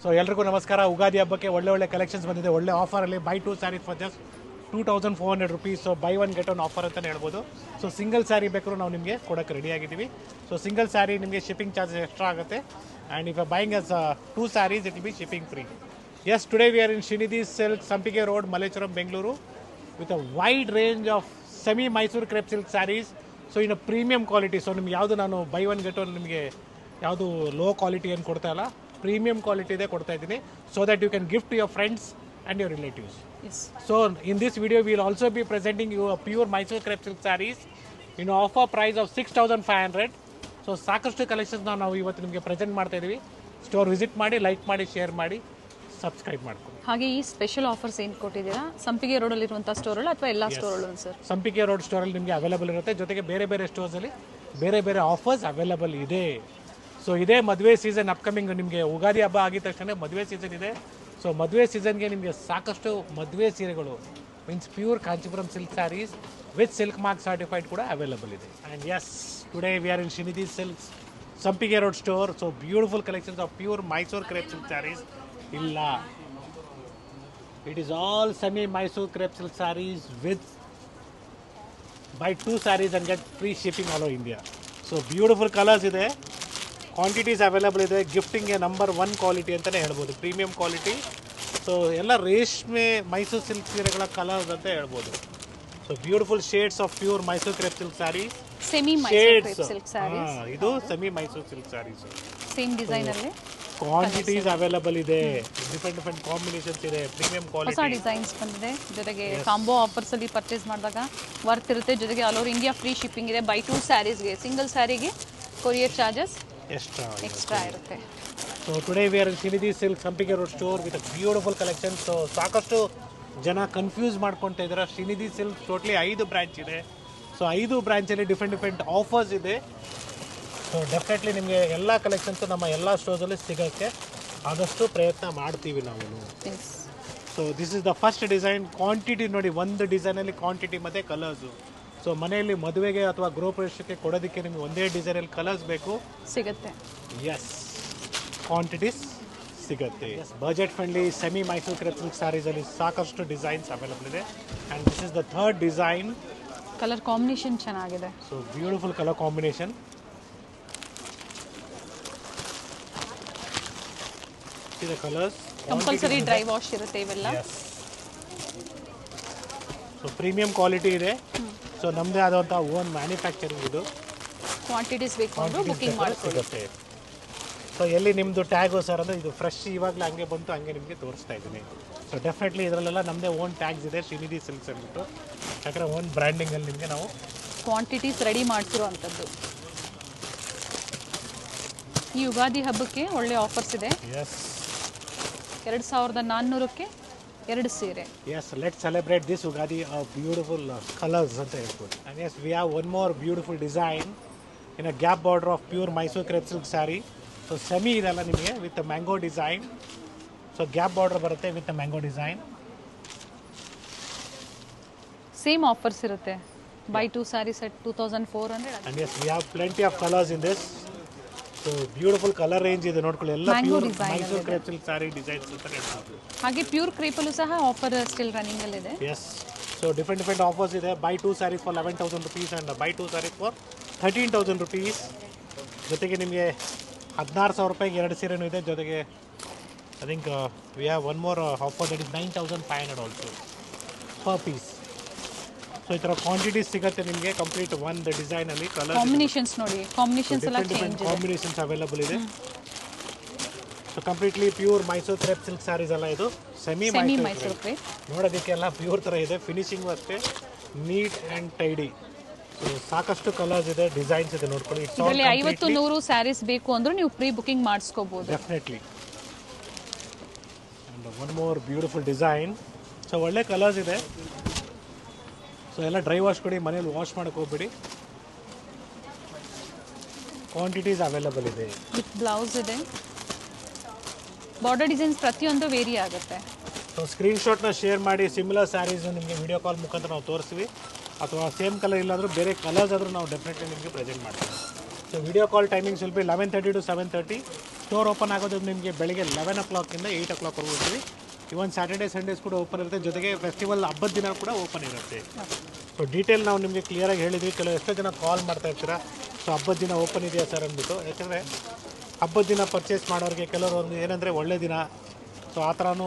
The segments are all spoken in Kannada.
ಸೊ ಎಲ್ರಿಗೂ ನಮಸ್ಕಾರ. ಉಗಾದಿ ಹಬ್ಬಕ್ಕೆ ಒಳ್ಳೆ ಕಲೆಕ್ಷನ್ಸ್ ಬಂದಿದೆ. ಒಳ್ಳೆ ಆಫರಲ್ಲಿ buy 2 saris for just 2400 rupees. So buy 1 get 1 offer ಅಂತಲೇ ಹೇಳ್ಬೋದು. ಸೊ ಸಿಂಗಲ್ ಸ್ಯಾರಿ ಬೇಕಾದ್ರೂ ನಾವು ನಿಮಗೆ ಕೊಡೋಕ್ಕೆ ರೆಡಿ ಆಗಿದ್ದೀವಿ. ಸೊ ಸಿಂಗಲ್ ಸ್ಯಾರಿ ನಿಮಗೆ ಶಿಪ್ಪಿಂಗ್ ಚಾರ್ಜಸ್ ಎಕ್ಸ್ಟ್ರಾ ಆಗುತ್ತೆ. And if buying us 2 saris it will be shipping free. Yes, today we are in Srinidhi silk, Sampige road, Malleshwaram, Bengaluru, with a wide range of semi Mysuru crepe silk saris. So in a premium quality. So ನಿಮ್ಗೆ ಯಾವುದು ನಾನು ಬೈ 1 ಗೆಟ್ 1 ನಿಮಗೆ ಯಾವುದು ಲೋ ಕ್ವಾಲಿಟಿ ಏನು ಕೊಡ್ತಾ ಇಲ್ಲ, ಪ್ರೀಮಿಯಂ ಕ್ವಾಲಿಟಿ ಇದೆ ಕೊಡ್ತಾ ಇದ್ದೀನಿ. So that you can gift to your friends and your relatives. So in this video we will also be presenting you a pure Mysore crepe silk sarees in offer price of 6500. So ಸಾಕಷ್ಟು ಕಲೆಕ್ಷನ್ಸ್ ನಾವು ಇವತ್ತು ನಿಮಗೆ ಪ್ರೆಸೆಂಟ್ ಮಾಡ್ತಾ ಇದ್ದೀವಿ. ಸ್ಟೋರ್ ವಿಸಿಟ್ ಮಾಡಿ, ಲೈಕ್ ಮಾಡಿ, ಶೇರ್ ಮಾಡಿ, ಸಬ್ಸ್ಕ್ರೈಬ್ ಮಾಡ್ಕೊಳ್ಳಿ. ಹಾಗೆ ಈ ಸ್ಪೆಷಲ್ ಆಫರ್ಸ್ ಏನು ಕೊಟ್ಟಿದ್ದೀರಾ? ಸಂಪಿಗೆ ರೋಡಲ್ಲಿ ಇರುವಂಥ ಸ್ಟೋರಲ್ಲ ಅಥವಾ ಎಲ್ಲ ಸ್ಟೋರಲ್ಲೂ ಸರ್? ಸಂಪಿಗೆ ರೋಡ್ ಸ್ಟೋರಲ್ಲಿ ನಿಮಗೆ ಅವೈಲೇಬಲ್ ಇರುತ್ತೆ. ಜೊತೆಗೆ ಬೇರೆ ಸ್ಟೋರ್ಸಲ್ಲಿ ಬೇರೆ ಆಫರ್ಸ್ ಅವೈಲೇಬಲ್ ಇದೆ. ಸೊ ಇದೇ ಮದುವೆ ಸೀಸನ್ ಅಪ್ಕಮಿಂಗ್. ನಿಮಗೆ ಉಗಾದಿ ಹಬ್ಬ ಆಗಿದ ತಕ್ಷಣ ಮದುವೆ ಸೀಸನ್ ಇದೆ. ಸೊ ಮದುವೆ ಸೀಸನ್ಗೆ ನಿಮಗೆ ಸಾಕಷ್ಟು ಮದುವೆ ಸೀರೆಗಳು means pure Kanchipuram silk saris with silk mark certified ಕೂಡ ಅವೈಲೇಬಲ್ ಇದೆ. And yes, today we are in Shrinidhi silks, Sampige road store. So beautiful collections of pure Mysuru crepe silk sarees. ಇಲ್ಲ, it is all semi Mysuru crepe silk saris with buy 2 sarees and get free shipping all over India. So beautiful colours ಇದೆ, ಕ್ವಾಂಟಿಟೀಸ್ ಅವೈಲೇಬಲ್ ಇದೆ. ಗಿಫ್ಟಿಂಗ್ಗೆ ನಂಬರ್ 1 ಕ್ವಾಲಿಟಿ ಅಂತಲೇ ಹೇಳ್ಬೋದು, ಪ್ರೀಮಿಯಂ ಕ್ವಾಲಿಟಿ. ಸೊ ಎಲ್ಲ ರೇಷ್ಮೆ ಮೈಸೂರು ಸಿಲ್ಕ್ ಸೀರೆಗಳ ಕಲರ್ಸ್ ಅಂತ ಹೇಳ್ಬೋದು. So beautiful shades of pure Mysuru crepe silk sarees. Semi Mysuru crepe silk sarees. ಇದು semi Mysuru silk sarees. Same design ಅಲ್ಲಿ ಕ್ವಾಂಟಿಟೀಸ್ ಅವೈಲೇಬಲ್ ಇದೆ. ಡಿಫ್ರೆಂಟ್ ಕಾಂಬಿನೇಷನ್ಸ್ ಇದೆ, ಪ್ರೀಮಿಯಂ ಹೊಸ ಕ್ವಾಲಿಟಿ. ಡಿಸೈನ್ಸ್ ಬಂದಿದೆ. ಜೊತೆಗೆ ಕಾಂಬೋ ಆಫರ್ಸ್ ಅಲ್ಲಿ ಪರ್ಚೇಸ್ ಮಾಡಿದಾಗ ವರ್ತ್ ಇರುತ್ತೆ. ಜೊತೆಗೆ all over India free shipping ಇದೆ. ಬೈ 2 ಸ್ಯಾರೀಸ್ಗೆ ಸಿಂಗಲ್ ಸ್ಯಾರಿಗೆ ಕೊರಿಯರ್ ಚಾರ್ಜಸ್ ಎಕ್ಸ್ಟ್ರಾ ಇರುತ್ತೆ. So today we are in Srinidhi silk, Sampige road store with beautiful collection. So ಸಾಕಷ್ಟು ಜನ ಕನ್ಫ್ಯೂಸ್ ಮಾಡ್ಕೊತಾ ಇದ್ದಾರೆ. ಶ್ರೀನಿಧಿ ಸಿಲ್ಕ್ ಟೋಟ್ಲಿ 5 ಬ್ರಾಂಚ್ ಇದೆ. ಸೊ 5 ಬ್ರಾಂಚಲ್ಲಿ ಡಿಫ್ರೆಂಟ್ ಆಫರ್ಸ್ ಇದೆ. ಸೊ ಡೆಫಿನೆಟ್ಲಿ ನಿಮಗೆ ಎಲ್ಲ ಕಲೆಕ್ಷನ್ಸು ನಮ್ಮ ಎಲ್ಲ ಸ್ಟೋರ್ಸಲ್ಲಿ ಸಿಗೋಕ್ಕೆ ಆದಷ್ಟು ಪ್ರಯತ್ನ ಮಾಡ್ತೀವಿ ನಾವು. So this is the first design. Quantity ನೋಡಿ, ಒಂದು ಡಿಸೈನಲ್ಲಿ ಕ್ವಾಂಟಿಟಿ ಮತ್ತು ಕಲರ್ಸು. ಸೊ ಮನೆಯಲ್ಲಿ ಮದುವೆಗೆ ಅಥವಾ ಗೃಹ ಪ್ರವೇಶಕ್ಕೆ ಕೊಡೋದಕ್ಕೆ ನಿಮಗೆ ಒಂದೇ ಡಿಸೈನಲ್ಲಿ ಕಲರ್ಸ್ ಬೇಕು, ಸಿಗುತ್ತೆ. ಎಸ್, ಕ್ವಾಂಟಿಟೀಸ್ ಸಿಗುತ್ತೆ. Yes, budget friendly semi Mysuru crepe silk ಸ್ಯಾರೀಸಲ್ಲಿ ಸಾಕಷ್ಟು ಡಿಸೈನ್ಸ್ ಅವೈಲೇಬಲ್ ಇದೆ. And this is the third design. Colour combination ಚೆನ್ನಾಗಿದೆ. So beautiful colour combination. The colours compulsory dry wash ಇರುತ್ತೆ ಇವೆಲ್ಲ. ಸೊ ಪ್ರೀಮಿಯಂ ಕ್ವಾಲಿಟಿ ಇದೆ. ಸೊ ನಮ್ಮದೇ ಆದಂಥ ಓನ್ ಮ್ಯಾನುಫ್ಯಾಕ್ಚರಿಂಗ್ ಇದು. ಕ್ವಾಂಟಿಟೀಸ್ ಬೇಕು ಅಂದ್ರೆ ಬುಕಿಂಗ್ ಸಿಗುತ್ತೆ. ಸೊ ಎಲ್ಲಿ ನಿಮ್ಮದು ಟ್ಯಾಗು ಸರ್ ಅಂದರೆ ಇದು ಫ್ರೆಶ್ ಇವಾಗಲೇ ಹಂಗೆ ಬಂತು, ಹಂಗೆ ನಿಮಗೆ ತೋರಿಸ್ತಾ ಇದ್ದೀನಿ. ಸೊ ಡೆಫಿನೆಟ್ಲಿ ಇದರಲ್ಲೆಲ್ಲ ನಮ್ಮದೇ ಓನ್ ಟ್ಯಾಗ್ಸ್ ಇದೆ, ಶ್ರೀನಿಧಿ ಸಿಲ್ಕ್ಸ್ ಅಂದ್ಬಿಟ್ಟು. ಯಾಕಂದರೆ ಓನ್ ಬ್ರ್ಯಾಂಡಿಂಗಲ್ಲಿ ನಿಮಗೆ ನಾವು ಕ್ವಾಂಟಿಟೀಸ್ ರೆಡಿ ಮಾಡ್ತಿರೋ ಅಂಥದ್ದು. ಈ ಯುಗಾದಿ ಹಬ್ಬಕ್ಕೆ ಒಳ್ಳೆ ಆಫರ್ಸ್ ಇದೆ. ಎಸ್, 2400ಕ್ಕೆ 2 ಸೀರೆ. Yes, let celebrate this Ugadi beautiful colours ಅಂತ ಹೇಳ್ಬೋದು. And yes, we have one more beautiful design in a gap border of pure Mysuru crepe silk saree. So semi ಇದೆಲ್ಲ ನಿಮಗೆ with mango design. So gap border ಬರುತ್ತೆ with mango design. Same offers ಇರುತ್ತೆ. Buy 2 saree set 2400. And yes, we have plenty of colours in this. So beautiful colour range ಇದೆ ನೋಡ್ಕೊಳ್ಳಿ. ಎಲ್ಲ pure Mysuru crepe silk sari designs ಅಂತ ಹೇಳ್ಬೋದು. ಹಾಗೆ ಪ್ಯೂರ್ ಕ್ರೇಪಲ್ಲೂ ಸಹ ಆಫರ್ ಸ್ಟಿಲ್ ರನ್ನಿಂಗ್ ಅಲ್ಲಿ ಇದೆ. ಎಸ್, ಸೊ ಡಿಫ್ರೆಂಟ್ ಆಫರ್ಸ್ ಇದೆ. Buy 2 saris for 11,000 rupees and buy 2 saris for 13,000 rupees. ಜೊತೆಗೆ ನಿಮಗೆ 16,000 ರೂಪಾಯಿಗೆ 2 ಸೀರೆನೂ ಇದೆ. ಜೊತೆಗೆ I think we have one more offer that is 9,500 also per piece. So ಈ ಥರ ಕ್ವಾಂಟಿಟೀಸ್ ಸಿಗುತ್ತೆ ನಿಮಗೆ ಕಂಪ್ಲೀಟ್ ಒಂದು ಡಿಸೈನಲ್ಲಿ. ಕಲರ್ ಕಾಂಬಿನೇಷನ್ಸ್ ನೋಡಿ, ಕಾಂಬಿನೇಷನ್ಸ್ ಎಲ್ಲ ಚೇಂಜ್ ಇದೆ. ಕಾಂಬಿನೇಷನ್ಸ್ ಅವೈಲೇಬಲ್ ಇದೆ. So completely pure Mysuru crepe silk sarees ಅಲ್ಲ, ಇದು ಸೆಮಿ ಮೈಸೂರು ಕ್ರೇಪ್. ನೋಡೋದಕ್ಕೆಲ್ಲ ಪ್ಯೂರ್ ಥರ ಇದೆ. ಫಿನಿಶಿಂಗು ಅಷ್ಟೇ ನೀಟ್ ಆ್ಯಂಡ್ ಟೈಡಿ. ಸೊ ಸಾಕಷ್ಟು ಕಲರ್ಸ್ ಇದೆ, ಡಿಸೈನ್ಸ್ ಇದೆ ನೋಡ್ಕೊಳ್ಳಿ. ಇದರಲ್ಲಿ 50-100 ಸ್ಯಾರೀಸ್ ಬೇಕು ಅಂದ್ರೂ ನೀವು ಪ್ರೀ ಬುಕಿಂಗ್ ಮಾಡಿಸ್ಕೋಬಹುದು. Definitely. And one more beautiful design. So ಒಳ್ಳೆ ಕಲರ್ಸ್ ಇದೆ. ಸೊ ಎಲ್ಲ ಡ್ರೈ ವಾಶ್ ಕೊಡಿ, ಮನೇಲಿ ವಾಶ್ ಮಾಡೋಕೆ ಹೋಗ್ಬೇಡಿ. ಕ್ವಾಂಟಿಟೀಸ್ ಅವೈಲೇಬಲ್ ಇದೆ. ವಿತ್ ಬ್ಲೌಸ್ ಇದೆ. ಬಾರ್ಡರ್ ಡಿಸೈನ್ಸ್ ಪ್ರತಿಯೊಂದು ವೇರಿ ಆಗುತ್ತೆ. ಸೊ ಸ್ಕ್ರೀನ್ಶಾಟ್ನ ಶೇರ್ ಮಾಡಿ. ಸಿಮಿಲರ್ ಸ್ಯಾರೀಸ್ ನಿಮಗೆ ವಿಡಿಯೋ ಕಾಲ್ ಮುಖಾಂತರ ನಾವು ತೋರಿಸ್ತೀವಿ. ಅಥವಾ ಸೇಮ್ ಕಲರ್ ಇಲ್ಲಾಂದ್ರೂ ಬೇರೆ ಕಲರ್ಸ್ ಆದರೂ ನಾವು ಡೆಫಿನೆಟ್ಲಿ ನಿಮಗೆ ಪ್ರೆಸೆಂಟ್ ಮಾಡ್ತೀವಿ. So video call timings will be 11:30 to 7:30. Store open ಆಗೋದು ನಿಮಗೆ ಬೆಳಿಗ್ಗೆ 11 o'clock-ಇಂದ 8 o'clock-ವರೆಗೂ ಇರ್ತೀವಿ. ಇವನ್ ಸ್ಯಾಟರ್ಡೇ ಸಂಡೇಸ್ ಕೂಡ ಓಪನ್ ಇರುತ್ತೆ, ಜೊತೆಗೆ ಫೆಸ್ಟಿವಲ್ ಹಬ್ಬದ ದಿನ ಕೂಡ ಓಪನ್ ಇರುತ್ತೆ. ಸೊ ಡೀಟೇಲ್ ನಾವು ನಿಮಗೆ ಕ್ಲಿಯರಾಗಿ ಹೇಳಿದ್ವಿ. ಎಷ್ಟೋ ಜನ ಕಾಲ್ ಮಾಡ್ತಾ ಇರ್ತೀರಾ, ಸೊ ಹಬ್ಬದ ದಿನ ಓಪನ್ ಇದೆಯಾ ಸರ್ ಅಂದ್ಬಿಟ್ಟು. ಯಾಕಂದರೆ ಹಬ್ಬದ ದಿನ ಪರ್ಚೇಸ್ ಮಾಡೋರಿಗೆ ಕೆಲವರು ಏನಂದರೆ ಒಳ್ಳೆ ದಿನ, ಸೊ ಆ ಥರನೂ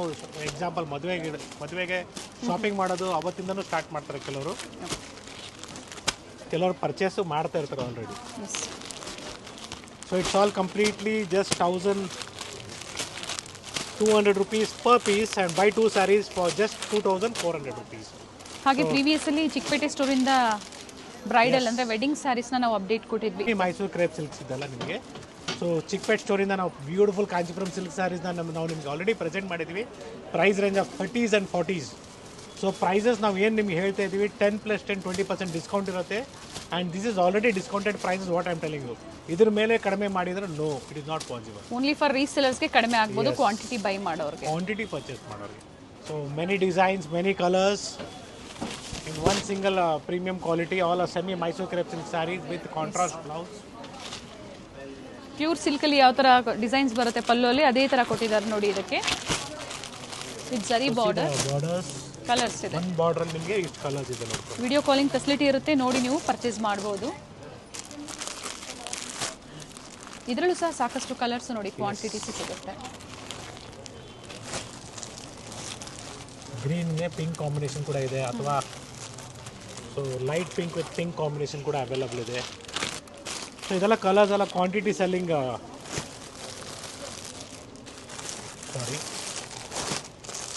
ಎಕ್ಸಾಂಪಲ್ ಮದುವೆಗೆ ಶಾಪಿಂಗ್ ಮಾಡೋದು ಅವತ್ತಿಂದನೂ ಸ್ಟಾರ್ಟ್ ಮಾಡ್ತಾರೆ ಕೆಲವರು ಪರ್ಚೇಸು ಮಾಡ್ತಾ ಇರ್ತಾರೆ already. So it's all completely just 1,200 rupees per piece and buy 2 sarees for just 2,400 rupees. ಹಾಗೆ ಪ್ರೀವಿಯಸ್ಲಿ ಚಿಕ್ಕಪೇಟೆ ಸ್ಟೋರಿಂದ ಬ್ರೈಡಲ್ ಅಂದರೆ ವೆಡ್ಡಿಂಗ್ ಸ್ಯಾರೀಸ್ನ ನಾವು ಅಪ್ಡೇಟ್ ಕೊಟ್ಟಿದ್ವಿ. ಮೈಸೂರು ಕ್ರೇಪ್ ಸಿಲ್ಕ್ಸ್ ಇದೆಲ್ಲ ನಿಮಗೆ. ಸೊ ಚಿಕ್ಕಪೇಟೆ ಸ್ಟೋರಿಂದ ನಾವು ಬ್ಯೂಟಿಫುಲ್ ಕಾಂಚೀಪುರಂ ಸಿಲ್ಕ್ ಸ್ಯಾರೀಸ್ನ ನಾವು ನಿಮ್ಗೆ ಆಲ್ರೆಡಿ ಪ್ರೆಸೆಂಟ್ ಮಾಡಿದ್ವಿ. Price range of 30s and 40s. So prices ನಾವು ಏನು ನಿಮ್ಗೆ ಹೇಳ್ತಾ ಇದ್ದೀವಿ 10 + 10 20% ಡಿಸ್ಕೌಂಟ್ ಇರುತ್ತೆ. And this is already discounted prices what I am telling you. ಇದ್ರ ಮೇಲೆ ಕಡಿಮೆ ಮಾಡಿದರೆ no, it is not possible. Only for ರೀಸೆಲರ್ಸ್ಗೆ ಕಡಿಮೆ ಆಗ್ಬೋದು, ಕ್ವಾಂಟಿಟಿ ಬೈ ಮಾಡೋರಿಗೆ, ಕ್ವಾಂಟಿಟಿ ಪರ್ಚೇಸ್ ಮಾಡೋರಿಗೆ. So many designs, many colours in one single premium quality, all are semi Mysore crepe silk sarees with contrast blouse. Pure ಸಿಲ್ಕಲ್ಲಿ ಯಾವ ಥರ ಡಿಸೈನ್ಸ್ ಬರುತ್ತೆ ಪಲ್ಲುವಲ್ಲಿ ಅದೇ ಥರ ಕೊಟ್ಟಿದ್ದಾರೆ ನೋಡಿ. ಇದಕ್ಕೆ ವಿತ್ ಜರಿ ಬಾರ್ಡರ್ಸ್, ಕಲರ್ಸ್ ಇದೆ. ಒಂದು ಬಾರ್ಡರ್ ನಿಮಗೆ ಇಷ್ಟು ಕಲರ್ಸ್ ಇದೆ ನೋಡಿ. ವಿಡಿಯೋ ಕಾಲಿಂಗ್ ಫೆಸಿಲಿಟಿ ಇರುತ್ತೆ, ನೋಡಿ ನೀವು ಪರ್ಚೇಸ್ ಮಾಡ್ಬೋದು. ಇದರಲ್ಲೂ ಸಹ ಸಾಕಷ್ಟು ಕಲರ್ಸ್ ನೋಡಿ ಕ್ವಾಂಟಿಟೀಸ್ ಸಿಗುತ್ತೆ. ಗ್ರೀನ್ಗೆ ಪಿಂಕ್ ಕಾಂಬಿನೇಷನ್ ಕೂಡ ಇದೆ, ಅಥವಾ so light pink with pink combination ಕೂಡ ಅವೈಲಬಲ್ ಇದೆ. ಸೊ ಇದೆಲ್ಲ ಕಲರ್ಸ್ ಎಲ್ಲ ಕ್ವಾಂಟಿಟಿ ಸೆಲ್ಲಿಂಗ್. ಸಾರಿ,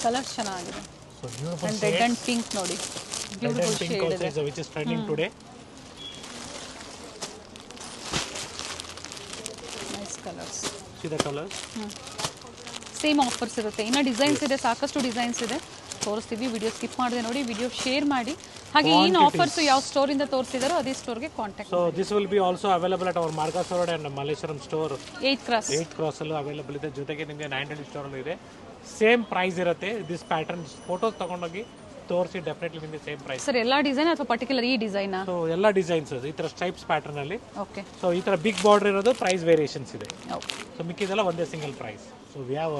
ಕಲರ್ಸ್ ಚೆನ್ನಾಗಿದೆ. So beautiful red and pink ನೋಡಿ, ಬ್ಯೂಟಿಫುಲ್ ಶೇಡ್ ಇದೆ which is trending today. Nice colours. See the colors. Same offers ಇರುತ್ತೆ. ಇನ್ನು ಡಿಸೈನ್ಸ್ ಇದೆ, ಸಾಕಷ್ಟು ಡಿಸೈನ್ಸ್ ಇದೆ, ತೋರಿಸ್ತೀವಿ. ವಿಡಿಯೋ ಸ್ಕಿಪ್ ಮಾಡಿದೆ ನೋಡಿ, ವಿಡಿಯೋ ಶೇರ್ ಮಾಡಿ. ಹಾಗೆ ಏನು ಆಫರ್ಸ್ ಯಾವ ಸ್ಟೋರಿಂದ ತೋರಿಸಿದಾರೋ ಅದೇ ಸ್ಟೋರ್ಗೆ contact. So this will be also available at our Margosa road and Malleshwaram store 8th Cross ಅಲ್ಲೂ ಅವೈಲಬಲ್ ಇದೆ. ಜೊತೆಗೆ ನಿಮಗೆ 900 ಸ್ಟೋರಲ್ಲೂ ಇದೆ. ಸೇಮ್ ಪ್ರೈಸ್ ಇರುತ್ತೆ. ದಿಸ್ ಪ್ಯಾಟರ್ನ್ ಫೋಟೋಸ್ ತಗೊಂಡೋಗಿ ತೋರಿಸಿ, ಡೆಫಿನೆಟ್ಲಿ ನಿಮಗೆ ಸೇಮ್ ಪ್ರೈಸ್. ಸರ್ ಎಲ್ಲ ಡಿಸೈನ್ ಅಥವಾ ಪರ್ಟಿಕ್ಯುಲರ್ ಈ ಡಿಸೈನಾ? ಸೊ ಎಲ್ಲ ಡಿಸೈನ್ಸ್ ಈ ಥರ ಸ್ಟ್ರೈಪ್ಸ್ ಪ್ಯಾಟರ್ನ್ ಅಲ್ಲಿ. ಓಕೆ. ಸೊ ಈ ಥರ ಬಿಗ್ ಬಾರ್ಡರ್ ಇರೋದು ಪ್ರೈಸ್ ವೇರಿಯೇಷನ್ಸ್ ಇದೆ. ಓಕೆ. ಸೊ ಮಿಕ್ಕಿದೆಲ್ಲ ಒಂದೇ single price. So we have